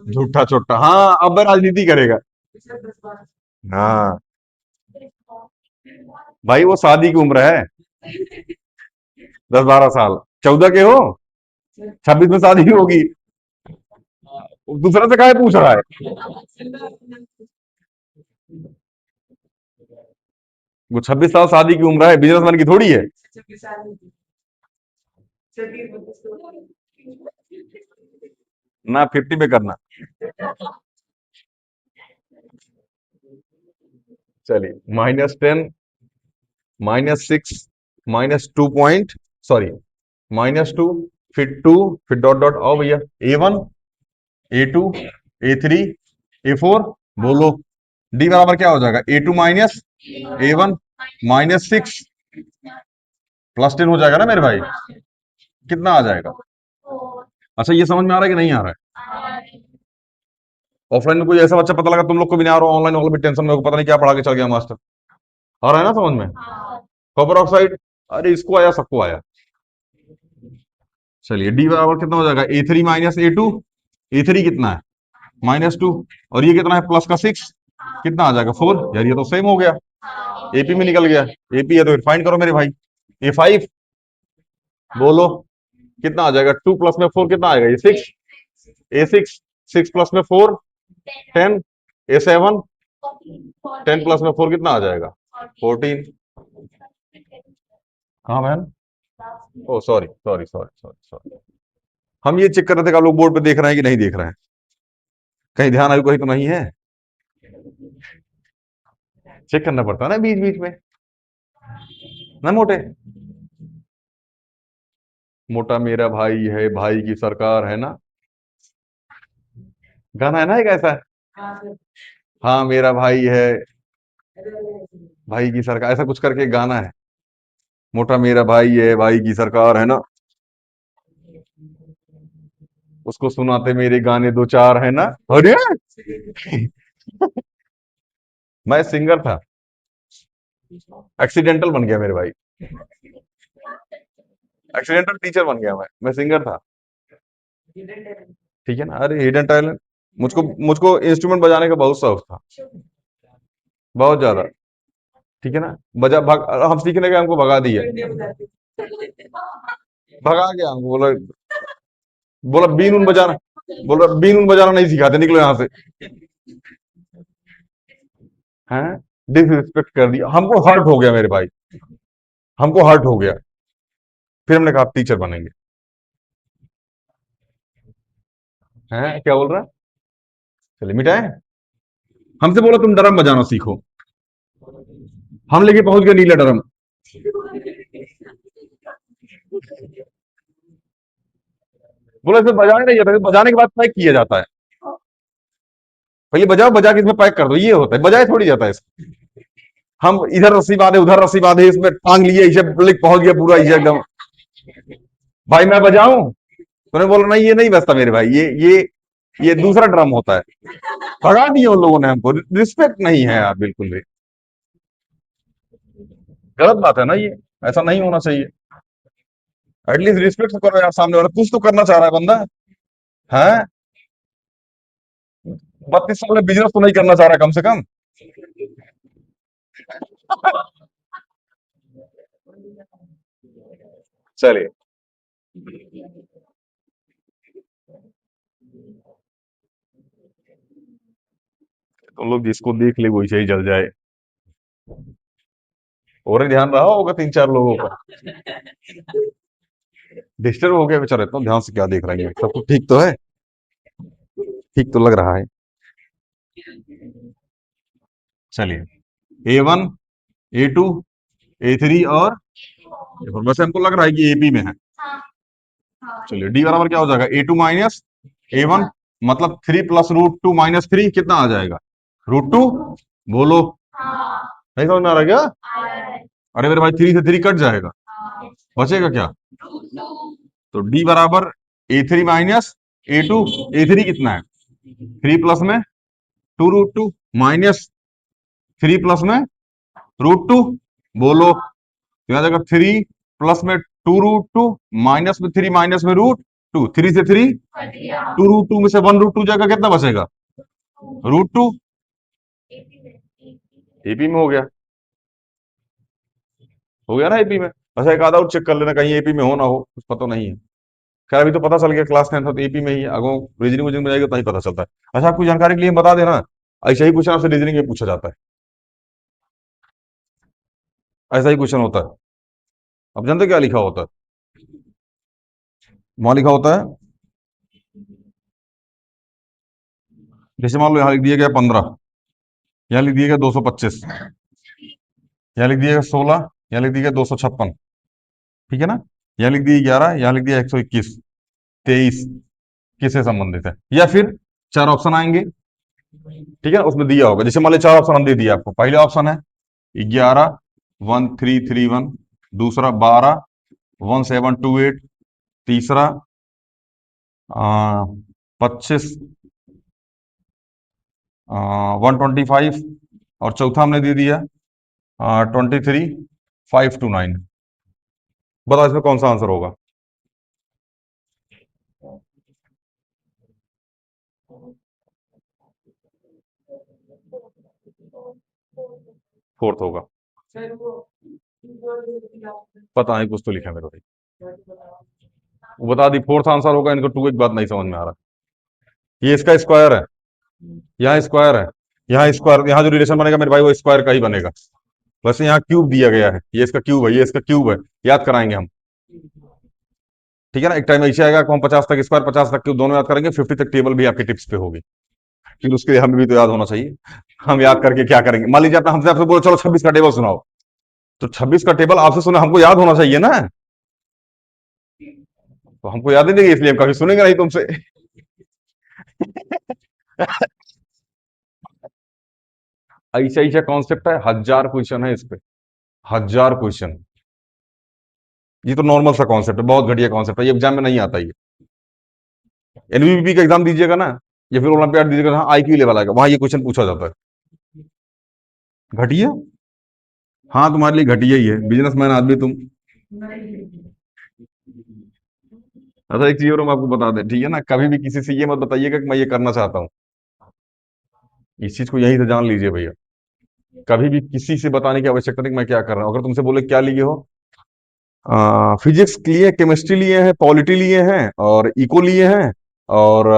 Speaker 1: झूठा छोटा, हाँ अब राजनीति करेगा। हाँ भाई, वो शादी की उम्र है, 10 12 साल। 14 के हो, 26 में शादी होगी। दूसरा से काहे पूछ रहा है? वो 26 साल शादी की उम्र है, बिजनेसमैन की थोड़ी है। ना 50 पे करना। चलिए, -10, -6, -2 पॉइंट, सॉरी, -2, फिर 2, फिर डॉट डॉट, आओ भैया। A1, A2, A3, A4, बोलो। डी बराबर क्या हो जाएगा? A2 माइनस A1 -6 +10 हो जाएगा ना मेरे भाई? कितना आ जाएगा? अच्छा, ये समझ में आ रहा है कि नहीं आ रहा है? ऑफलाइन में कोई ऐसा बच्चा पता लगा तुम लोग को भी नहीं आ रहा, ऑनलाइन वाला भी टेंशन में हो, पता नहीं क्या पढ़ा के चल गया मास्टर। आ रहा है ना समझ में? कॉपर ऑक्साइड, अरे इसको आया, सबको आया। चलिए, डी बराबर कितना हो जाएगा? A3 -A2। A3 कितना है? -2। और ये कितना है? +6। कितना आ जाएगा? 4। यार ये तो सेम हो गया, एपी में निकल गया। एपी है तो फिर फाइंड करो मेरे भाई। A5, बोलो। कितना आ जाएगा? 2 + 4 कितना आएगा? ये 6। A6, 6 + 4 10। A7, 10 + 4 कितना आ जाएगा? 14। कहाँ बहन? Oh sorry sorry sorry sorry sorry, हम ये चेक कर रहे थे कि आप लोग बोर्ड पे देख रहे हैं कि नहीं देख रहे हैं, कहीं ध्यान अभी कहीं तो नहीं है। चेक करना पड़ता है ना बीच बीच में, ना मोटे। मोटा मेरा भाई है, भाई की सरकार है ना, गाना है ना एक ऐसा। हाँ मेरा भाई है, भाई की सरकार, ऐसा कुछ करके गाना है। मोटा मेरा भाई है, भाई की सरकार है ना, उसको सुनाते मेरे गाने दो चार है ना। अरे मैं सिंगर था, एक्सीडेंटल बन गया मेरे भाई। एक्सीडेंटल टीचर बन गया मैं सिंगर था। ठीक है ना, अरे हिडन टैलेंट। मुझको मुझको इंस्ट्रूमेंट बजाने का बहुत शौक था, बहुत ज्यादा। ठीक है ना, बजा भाग, हम सीखने गए, हमको भगा दिया, भगा गया हमको, बोला, बोला बीन उन बजाना, बोला बीन उन बजाना नहीं सिखाते, निकलो यहाँ से। हैं? डिसरिस्पेक्ट कर दिया, हमको हर्ट हो गया मेरे भाई, हमको हर्ट हो गया। फिर हमने कहा आप टीचर बनेंगे। हैं, क्या बोल रहा है? चलिए मिटाए, हमसे बोला तुम ड्रम बजाना सीखो, हम लेके पहुंच गए नीला ड्रम। बोला इसमें बजाने नहीं जाता, बजाने के बाद पैक किया जाता है, पहले बजाओ, बजा के इसमें पैक कर दो, ये होता है, बजाए थोड़ी जाता है इसमें। हम इधर रस्सी बांधे, उधर रस्सी बांधे, इसमें टांग लिए, इसे लेके पहुंच गया पूरा इसे एकदम। भाई मैं बजाऊं? तूने बोला नहीं, ये नहीं बजता मेरे भाई, ये दूसरा ड्रम होता है। भगा दिए उन लोगों ने हमको, रिस्पेक्ट नहीं है यार बिल्कुल भी। गलत बात है ना ये, ऐसा नहीं होना चाहिए। एटलीस्ट रिस्पेक्ट तो करो यार, सामने वाला कुछ तो करना चाह रहा है बंदा है। 32 साल में बिजनेस तो नहीं करना चाह रहा कम से कम। चलिए, तुम लोग जिसको देख ले वही सही जल जाए। और ही ध्यान रहा होगा 3-4 लोगों का। डिस्टर्ब हो गया बेचारा, इतना ध्यान से क्या देख रही है, सब कुछ ठीक तो है? ठीक तो लग रहा है। चलिए, A1, A2, A3 और A4। वैसे हमको लग रहा है कि AP में है। चलिए, D बराबर क्या हो जाएगा, A2 माइनस A1, मतलब 3 + √2 - 3 कितना आ जाएगा, √2। बोलो, नहीं समझ में आ रहा क्या? अरे मेरे भाई, 3 से 3 कट जाएगा, बचेगा क्या? तो D बराबर A3 माइनस A2। A3 कितना है, 3 + 2√2 माइनस 3 + √2। बोलो, तो यहाँ जाएगा 3 + 2√2 -3 -√2। 3 से 3, 2√2 में से 1√2 जाएगा, कितना बचेगा, √2। एपी में हो गया, हो गया ना एपी में। अच्छा, एक आधा और चेक कर लेना, कहीं एपी में हो ना हो, कुछ पता नहीं है। खैर, अभी तो पता चल गया क्लास 10 था तो एपी में ही है, अगो रीजनिंग वजनिंग में जाएगा तो ही पता चलता है। अच्छा, आपको जानकारी के लिए हम बता देना, ऐसा ही क्वेश्चन आपसे रीजनिंग में पूछा जाता है, ऐसा ही क्वेश्चन होता है। अब जानते क्या लिखा होता है, वहां लिखा होता है, जैसे मान लो यहाँ लिख दिया गया 15, यहाँ लिख दिया गया 225, यहाँ लिख दिया गया 16, यहाँ लिख दिया गया 256, ठीक है ना, यहाँ लिख दिया 11, यहाँ लिख दिया 121, 23, किससे संबंधित है, या फिर चार ऑप्शन आएंगे, ठीक है ना, उसमें दिया होगा, जैसे मान लो 4 ऑप्शन हम दे दिए आपको। पहले ऑप्शन है 11, 1331, दूसरा 12, 1728, तीसरा 25, 125, और चौथा हमने दे दिया 23, 529। बताओ इसमें कौन सा आंसर होगा? फोर्थ होगा, पता नहीं, कुछ तो लिखा है मेरे भाई, वो बता दी फोर्थ आंसर होगा। इनको टू एक बात नहीं समझ में आ रहा, ये इसका स्क्वायर है, यहाँ स्क्वायर है, यहाँ स्क्वायर, यहाँ जो रिलेशन बनेगा मेरे भाई वो स्क्वायर का ही बनेगा। वैसे यहाँ क्यूब दिया गया है, ये इसका क्यूब है, ये इसका क्यूब है, याद कराएंगे हम, ठीक है ना। एक टाइम ऐसे आएगा कि हम 50 तक स्क्वायर, 50 तक क्यूब दोनों याद करेंगे, 50 तक टेबल भी आपके टिप्स पे होगी, फिर उसके लिए हमें भी तो याद होना चाहिए। हम याद करके क्या करेंगे, मान लीजिए आपने हमसे आपसे बोलो चलो 26 का टेबल सुनाओ, तो 26 का टेबल आपसे सुना, हमको याद होना चाहिए ना, तो हमको याद नहीं देंगे, इसलिए हम कभी सुनेंगे नहीं तुमसे। ऐसा ऐसा कॉन्सेप्ट है, 1000 क्वेश्चन है इस पे, 1000 क्वेश्चन। ये तो नॉर्मल सा कॉन्सेप्ट है, बहुत घटिया कॉन्सेप्ट है, ये एग्जाम में नहीं आता ये। एनवीपी का एग्जाम दीजिएगा ना, या फिर ओलंपियाड दीजिएगा, हाँ आईक्यू लेवल आएगा, वहां ये क्वेश्चन पूछा जाता है। घटिया, हाँ तुम्हारे लिए घटिया ही है, बिजनेसमैन आदमी तुम। अच्छा, एक चीज और हम आपको बता दें, ठीक है ना, कभी भी किसी से ये मत बताइएगा कि मैं ये करना चाहता हूँ, इस चीज को यहीं से जान लीजिए भैया। कभी भी किसी से बताने की आवश्यकता नहीं कि मैं क्या कर रहा हूँ। अगर तुमसे बोले क्या लिए हो, फिजिक्स लिए, केमिस्ट्री लिए हैं, पॉलिटी लिए हैं, और इको लिए हैं, और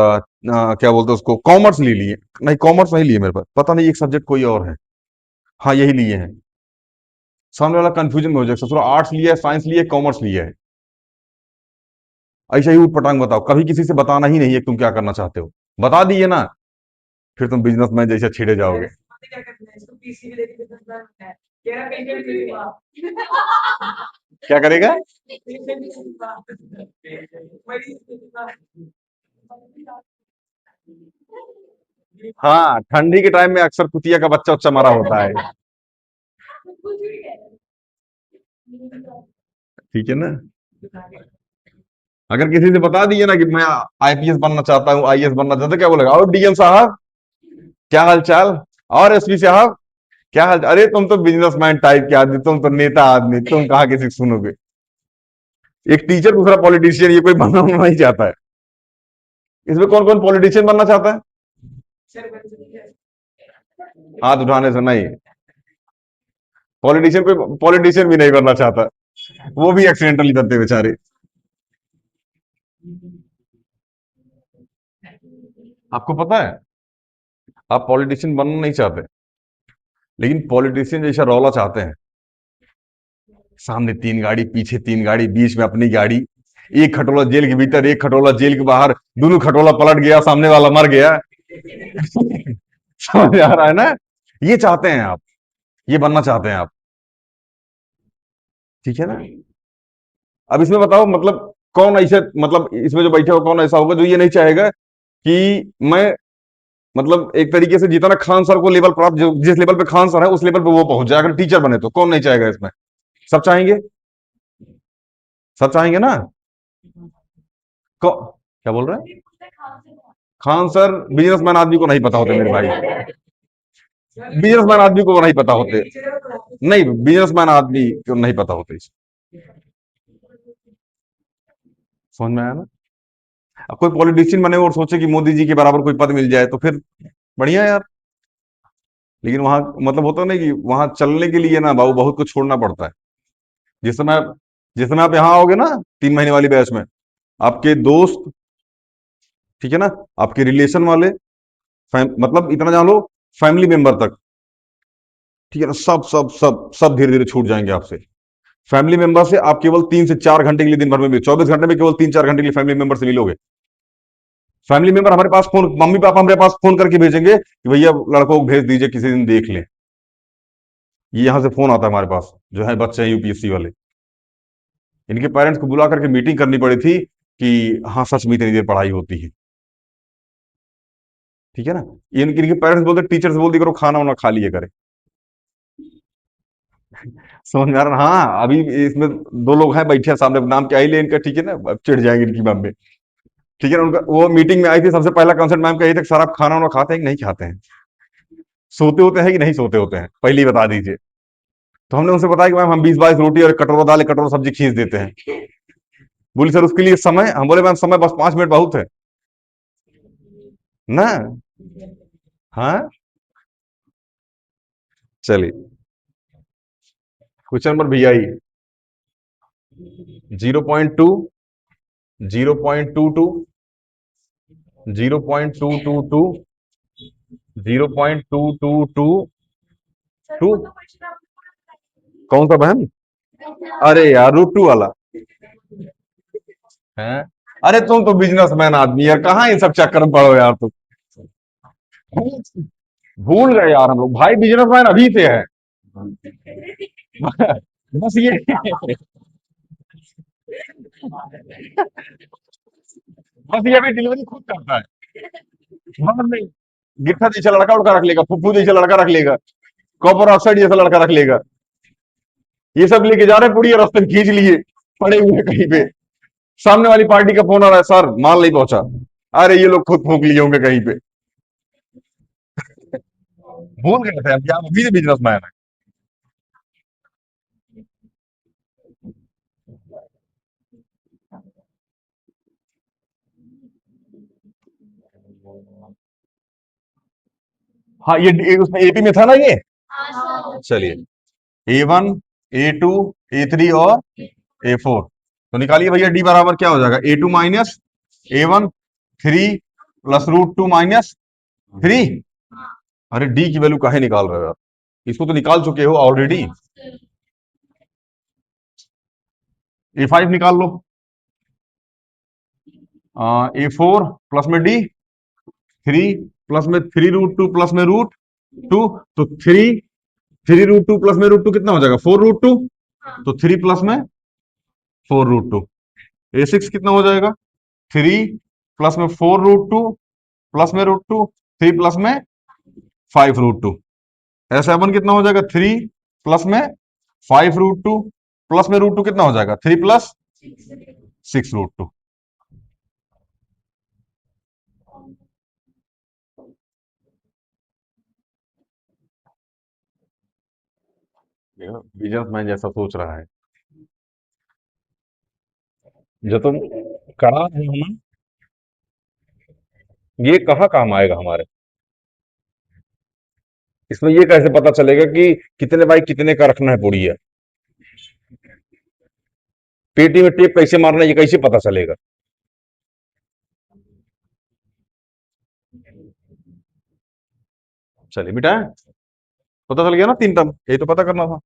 Speaker 1: क्या बोलते हैं उसको, कॉमर्स ले लिए, नहीं कॉमर्स नहीं लिए, मेरे पास पता नहीं एक सब्जेक्ट कोई और है, हाँ यही लिए हैं। सामने वाला कंफ्यूजन में हो जाएगा, सोचो आर्ट्स लिया है, साइंस लिया है, कॉमर्स लिया है, ऐसा ही उठपटांग बताओ, कभी किसी से बताना ही नहीं है कि तुम क्या करना चाहते हो। बता दिए ना, फिर तुम बिजनेसमैन जैसे छिड़े जाओगे। क्या करेगा? हाँ, ठंडी के टाइम में अक्सर कुतिया का बच्चा उच्चा मरा होता है, ठीक है ना। अगर किसी से बता दिए ना कि मैं आईपीएस बनना चाहता हूँ, आईएएस बनना चाहता हूँ, तो क्या बोलेगा, और डीएम साहब क्या हाल चाल, और एसपी साहब क्या हाल, अरे तुम तो बिजनेसमैन टाइप के आदमी, तुम तो नेता आदमी, तुम कहाँ किसी को सुनोगे। एक टीचर, दूसरा पॉलिटिशियन, ये कोई बनना नहीं चाहता है। इसमें कौन कौन पॉलिटिशियन बनना चाहता है? हाथ उठाने से नहीं, पॉलिटिशियन कोई पॉलिटिशियन भी नहीं बनना चाहता, वो भी एक्सीडेंटली बनते बेचारे। आपको पता है, आप पॉलिटिशियन बनना नहीं चाहते, लेकिन पॉलिटिशियन जैसा रौला चाहते हैं। सामने तीन गाड़ी, पीछे तीन गाड़ी, बीच में अपनी गाड़ी, एक खटोला जेल के भीतर, एक खटोला जेल के बाहर, दोनों खटोला पलट गया, सामने वाला मर गया। समझ आ रहा है ना? ये चाहते हैं आप, ये बनना चाहते हैं आप, ठीक है ना? अब इसमें बताओ, मतलब कौन ऐसे, मतलब इसमें जो बैठे हो कौन ऐसा होगा जो ये नहीं चाहेगा कि मैं, मतलब एक तरीके से जितना खान सर को लेवल प्राप्त, जिस लेवल पे खान सर है उस लेवल पे वो पहुंच जाए, अगर टीचर बने तो कौन नहीं चाहेगा इसमें? सब चाहेंगे, सब चाहेंगे ना? क्या बोल रहे हैं? खान सर बिजनेसमैन आदमी को नहीं पता होते मेरे भाई, बिजनेसमैन आदमी को नहीं पता होते, नहीं बिजनेसमैन आदमी को नहीं पता होते। समझ में आया ना? अब कोई पॉलिटिशियन बने और सोचे कि मोदी जी के बराबर कोई पद मिल जाए तो फिर बढ़िया यार। लेकिन वहां, मतलब होता नहीं कि वहां चलने के लिए ना बाबू बहुत कुछ छोड़ना पड़ता है। जिस समय आप जिस समय आप यहाँ आओगे ना, 3 महीने वाली बैच में, आपके दोस्त, ठीक है ना, आपके रिलेशन वाले, मतलब इतना जान लो, फैमिली मेंबर तक, ठीक है ना, सब सब सब सब धीरे धीरे छूट जाएंगे आपसे। फैमिली मेंबर से आप केवल 3 से 4 घंटे के लिए दिन भर में भी, 24 घंटे में केवल 3-4 घंटे के लिए फैमिली मेंबर से मिलोगे। फैमिली मेंबर हमारे पास फोन, मम्मी पापा हमारे पास फोन करके भेजेंगे कि भैया लड़कों को भेज दीजिए, किसी दिन देख लें। ये यहां से फोन आता है हमारे पास, जो है बच्चे हैं यूपीएससी वाले, इनके पेरेंट्स को बुला करके मीटिंग करनी पड़ी थी कि हाँ सच में इतनी देर पढ़ाई होती है, ठीक है ना? इनके पेरेंट्स बोलते टीचर से बोल दी करो खाना वाना खा लिए करे। समझ में आ रहा है? हाँ, अभी इसमें दो लोग हैं बैठे हैं सामने, नाम क्या ही ले इनका, ठीक है ना, अब चिढ़ जाएंगे इनकी मम्मी, ठीक है ना? उनका वो मीटिंग में आई थी, सबसे पहला कंसर्ट मैम का यही था, सर आप खाना वाना खाते हैं कि नहीं खाते हैं, सोते होते हैं कि नहीं सोते होते हैं, पहले ही बता दीजिए। तो हमने उनसे बताया कि मैम हम 20-22 रोटी और कटोरा दाल, कटोरा सब्जी खींच देते हैं। बोली सर उसके लिए समय, हम बोले मैम समय बस 5 मिनट बहुत है ना। हाँ, चलिए, क्वेश्चन नंबर भी आई, 0.2, 0.22, 0.222, 0.222, कौन सा बहन? अरे यार रूट 2 वाला है। अरे तुम तो बिजनेसमैन आदमी यार, कहाँ इन सब चक्कर में पड़ो यार तुम। भूल गए यार हम लोग, भाई बिजनेसमैन अभी से है। बस ये, बस ये अभी डिलीवरी खुद करता है, मतलब नहीं, गिट्ठा जैसा लड़का उड़का रख लेगा, फुफ्फू जैसा लड़का रख लेगा, कॉपर ऑक्साइड जैसा लड़का रख लेगा, ये सब लेके जा रहे हैं पूरी रास्ते में, खींच लिए, पड़े हुए हैं कहीं पे। सामने वाली पार्टी का फोन आ रहा है, सर माल नहीं पहुंचा। अरे ये लोग खुद फूक लिए होंगे कहीं पे। भूल गए थे, अब क्या अभी से बिजनेसमैन है। हाँ ये उसमें एपी में था ना ये। चलिए, A1, A2, A3 और A4, तो निकालिए भैया, डी बराबर क्या हो जाएगा, A2 - A1, 3 + √2 -3। अरे डी की वैल्यू काहे निकाल रहे हो यार, इसको तो निकाल चुके हो ऑलरेडी। A5 निकाल लो, A4 प्लस में डी, 3 प्लस में 3 √2 प्लस में √2, तो 3 3 √2 प्लस में √2 कितना हो जाएगा, 4 √2, तो 3 प्लस में 4 √2। A6 कितना हो जाएगा, 3 प्लस में 4 √2 प्लस में √2, 3 प्लस में 5 √2। S7 कितना हो जाएगा, 3 प्लस में 5 √2 प्लस में √2 कितना हो जाएगा, 3 + 6 √2। बिजनेसमैन जैसा सोच रहा है। जो तुम करा रहे हो ना, ये कहाँ काम आएगा हमारे। इसमें ये कैसे पता चलेगा कि कितने बाई कितने का रखना है पुड़िया। पेटी में टेप कैसे मारना है ये कैसे पता चलेगा। चलिए बेटा, पता चल गया ना 3 टर्म, यही तो पता करना था।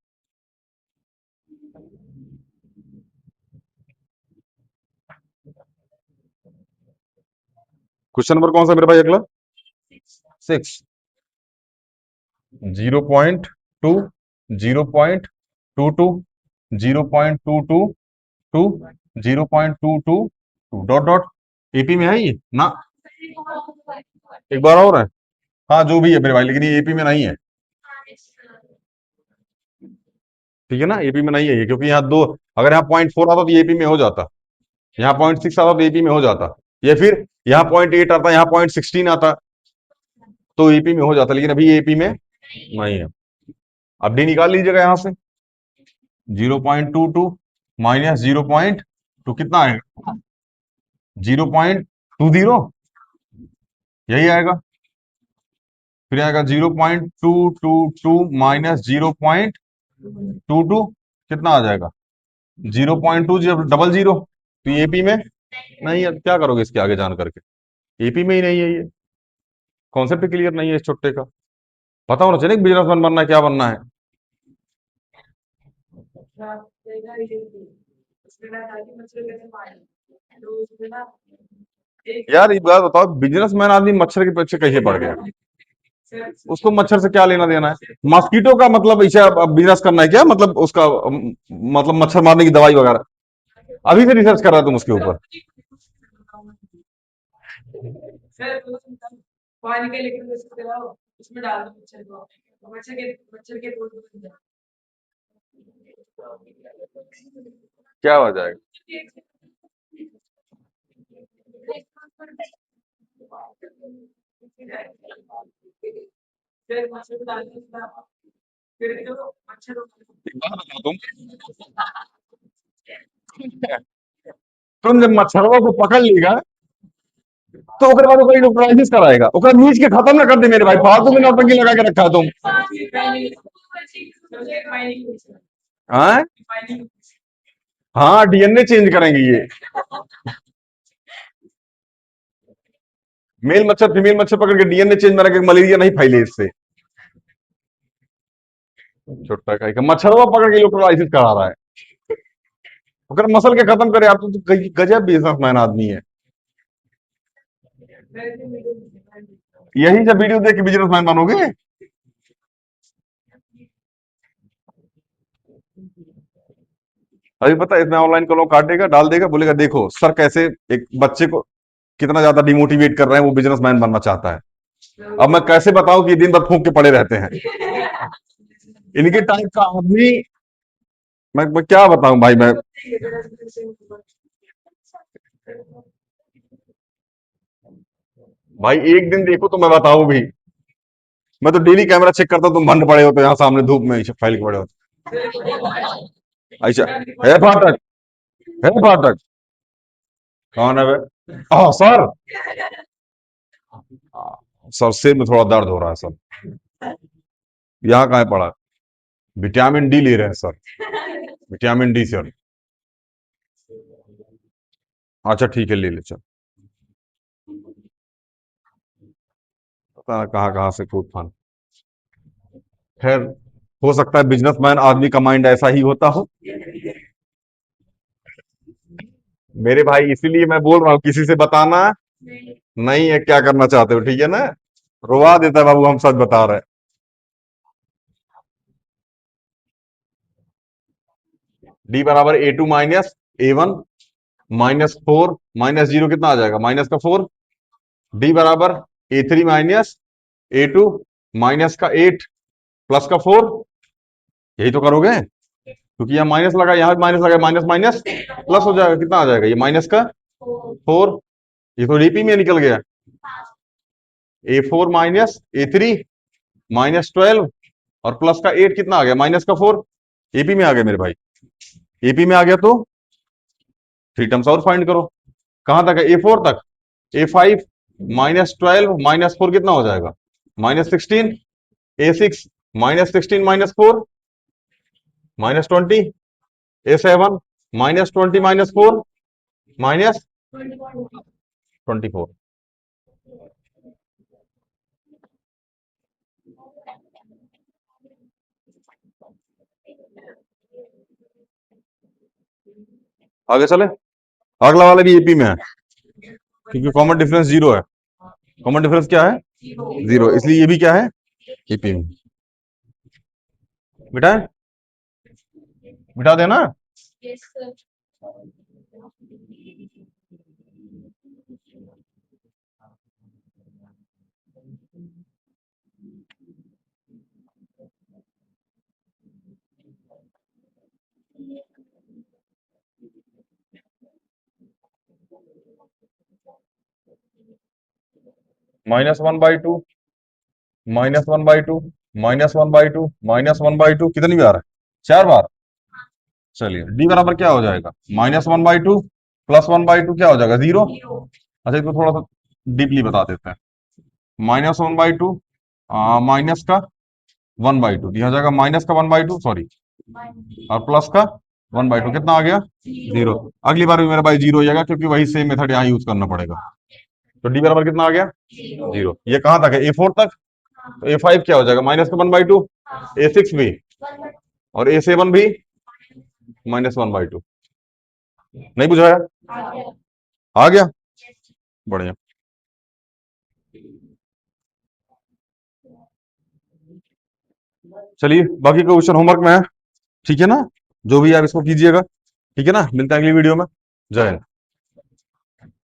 Speaker 1: क्वेश्चन नंबर कौन सा मेरे भाई अगला? 6। 0.2, 0.22, 0.222, 0.222 डॉट डॉट। एपी में है ये ना? एक बार और है। हाँ जो भी है मेरे भाई, लेकिन ये एपी में नहीं है। ठीक है ना, एपी में नहीं है ये, क्योंकि यहाँ दो, अगर यहाँ 0.4 आता तो ये एपी में हो जाता, यहाँ 0.6 आता तो एपी में हो जाता, या फिर यहाँ 0.8 आता, यहाँ 0.16 आता, तो एपी में हो जाता, लेकिन अभी एपी में नहीं है। अब डी निकाल लीजिएगा यहां से। 0.22 माइनस 0.2 कितना आएगा? 0.20, यही आएगा। फिर आएगा 0.222 माइनस 0.22, कितना आ जाएगा? 0.2, जब डबल जीरो, तो ये एपी में नहीं है। क्या करोगे इसके आगे जान करके, एपी में ही नहीं है ये। कॉन्सेप्ट क्लियर नहीं है इस छुट्टे का। पता होना चाहिए बिजनेसमैन बनना है, क्या बनना है। यार एक बात बताओ, बिजनेसमैन आदमी मच्छर के पीछे कैसे पड़ गया? उसको मच्छर से क्या लेना देना है? मॉस्किटो का मतलब इसे बिजनेस करना है क्या, मतलब उसका मतलब मच्छर मारने की दवाई वगैरह? अभी से रिसर्च कर रहा है तुम उसके ऊपर? क्या हो जाएगा? एक बात बताओ तुम जब मच्छरों को पकड़ लेगा, तो ओकरे बाद ओकरा न्यूट्रलाइसिस कराएगा, ओकरा नीच के खत्म ना कर दे मेरे भाई, फालतू में नौटंकी लगा के रखा है तुम। हाँ, हाँ डीएनए चेंज करेंगे ये। मेल मच्छर फीमेल मच्छर पकड़ के डीएनए चेंज में रखे, मलेरिया नहीं फैले इससे। छोटा का मच्छरों पकड़ के न्यूट्रलाइसिस करा रहा है, अगर मसल के खत्म करे। आप तो गजब बिजनेसमैन आदमी है। यही सब वीडियो देख के बिजनेसमैन बनोगे? अभी पता है इसमें ऑनलाइन को लोग काटेगा, डाल देगा, बोलेगा देखो सर कैसे एक बच्चे को कितना ज्यादा डिमोटिवेट कर रहे हैं, वो बिजनेसमैन बनना चाहता है। अब मैं कैसे बताऊं कि दिन भर फूंक के पड़े रहते हैं इनके टाइप का आदमी। मैं क्या बताऊं भाई मैं। भाई एक दिन देखो तो मैं बताऊं भी। मैं तो डेली कैमरा चेक करता हूं, तुम भंड पड़े होते यहाँ सामने धूप में फैल के पड़े होते। अच्छा, है फाटक, है फाटक। कौन है बे? सर। सर सिर में थोड़ा दर्द हो रहा है सर। यहाँ कहाँ है पड़ा? विटामिन डी ले रहे हैं सर, विटामिन डी सर। अच्छा ठीक है, ले ले चल। पता ना कहाँ कहाँ से कूद फान। खैर, हो सकता है बिजनेसमैन आदमी का माइंड ऐसा ही होता हो मेरे भाई, इसीलिए मैं बोल रहा हूँ किसी से बताना नहीं है। क्या करना चाहते हो, ठीक है ना? रुवा देता है बाबू, हम सच बता रहे हैं। डी बराबर A2 minus A1 minus 4 minus 0, कितना आ जाएगा? माइनस का 4। डी बराबर A3 माइनस A2 माइनस का 8 प्लस का 4। यही तो करोगे, क्योंकि यहाँ माइनस लगा, यहाँ भी माइनस लगा, माइनस माइनस प्लस हो जाएगा, कितना आ जाएगा? ये माइनस का 4। ये तो डीपी में निकल गया। A4 माइनस A3 माइनस 12 और प्लस का 8, कितना आ गया? माइनस का 4। एपी में आ गया मेरे भाई, एपी में आ गया तो 3 टर्म्स और फाइंड करो। कहां तक है? A4 तक। A5 -12 -4 कितना हो जाएगा? -16। A6 -16 -4 -20। A7 -20 -4 -24। आगे चले। अगला वाला भी एपी में है, क्योंकि कॉमन डिफरेंस 0 है। कॉमन डिफरेंस क्या है? 0, इसलिए ये भी क्या है? एपी में। बेटा बिठा देना। -1/2 -1/2 -1/2 -1/2 कितनी बार है? 4 बार। चलिए डी बराबर क्या हो जाएगा? -1/2 +1/2 क्या हो जाएगा? 0। अच्छा इसको थोड़ा सा डीपली बता देते हैं। -1/2 माइनस का 1/2 दिया जाएगा, माइनस का 1/2 सॉरी, और प्लस का 1/2 कितना आ गया? 0। अगली बार भी मेरा भाई 0 हो जाएगा, क्योंकि वही सेम मेथड यहाँ यूज करना पड़ेगा। तो डी बराबर कितना आ गया? 0। ये कहां तक है? A4 तक। तो A5 क्या हो जाएगा? माइनस का 1/2। A6 भी, और A7 भी -1/2। नहीं बुझाया? आ गया। बढ़िया। चलिए बाकी का क्वेश्चन होमवर्क में है, ठीक है ना? जो भी आप इसको कीजिएगा, ठीक है ना? मिलता है अगली वीडियो में। जय हिंद।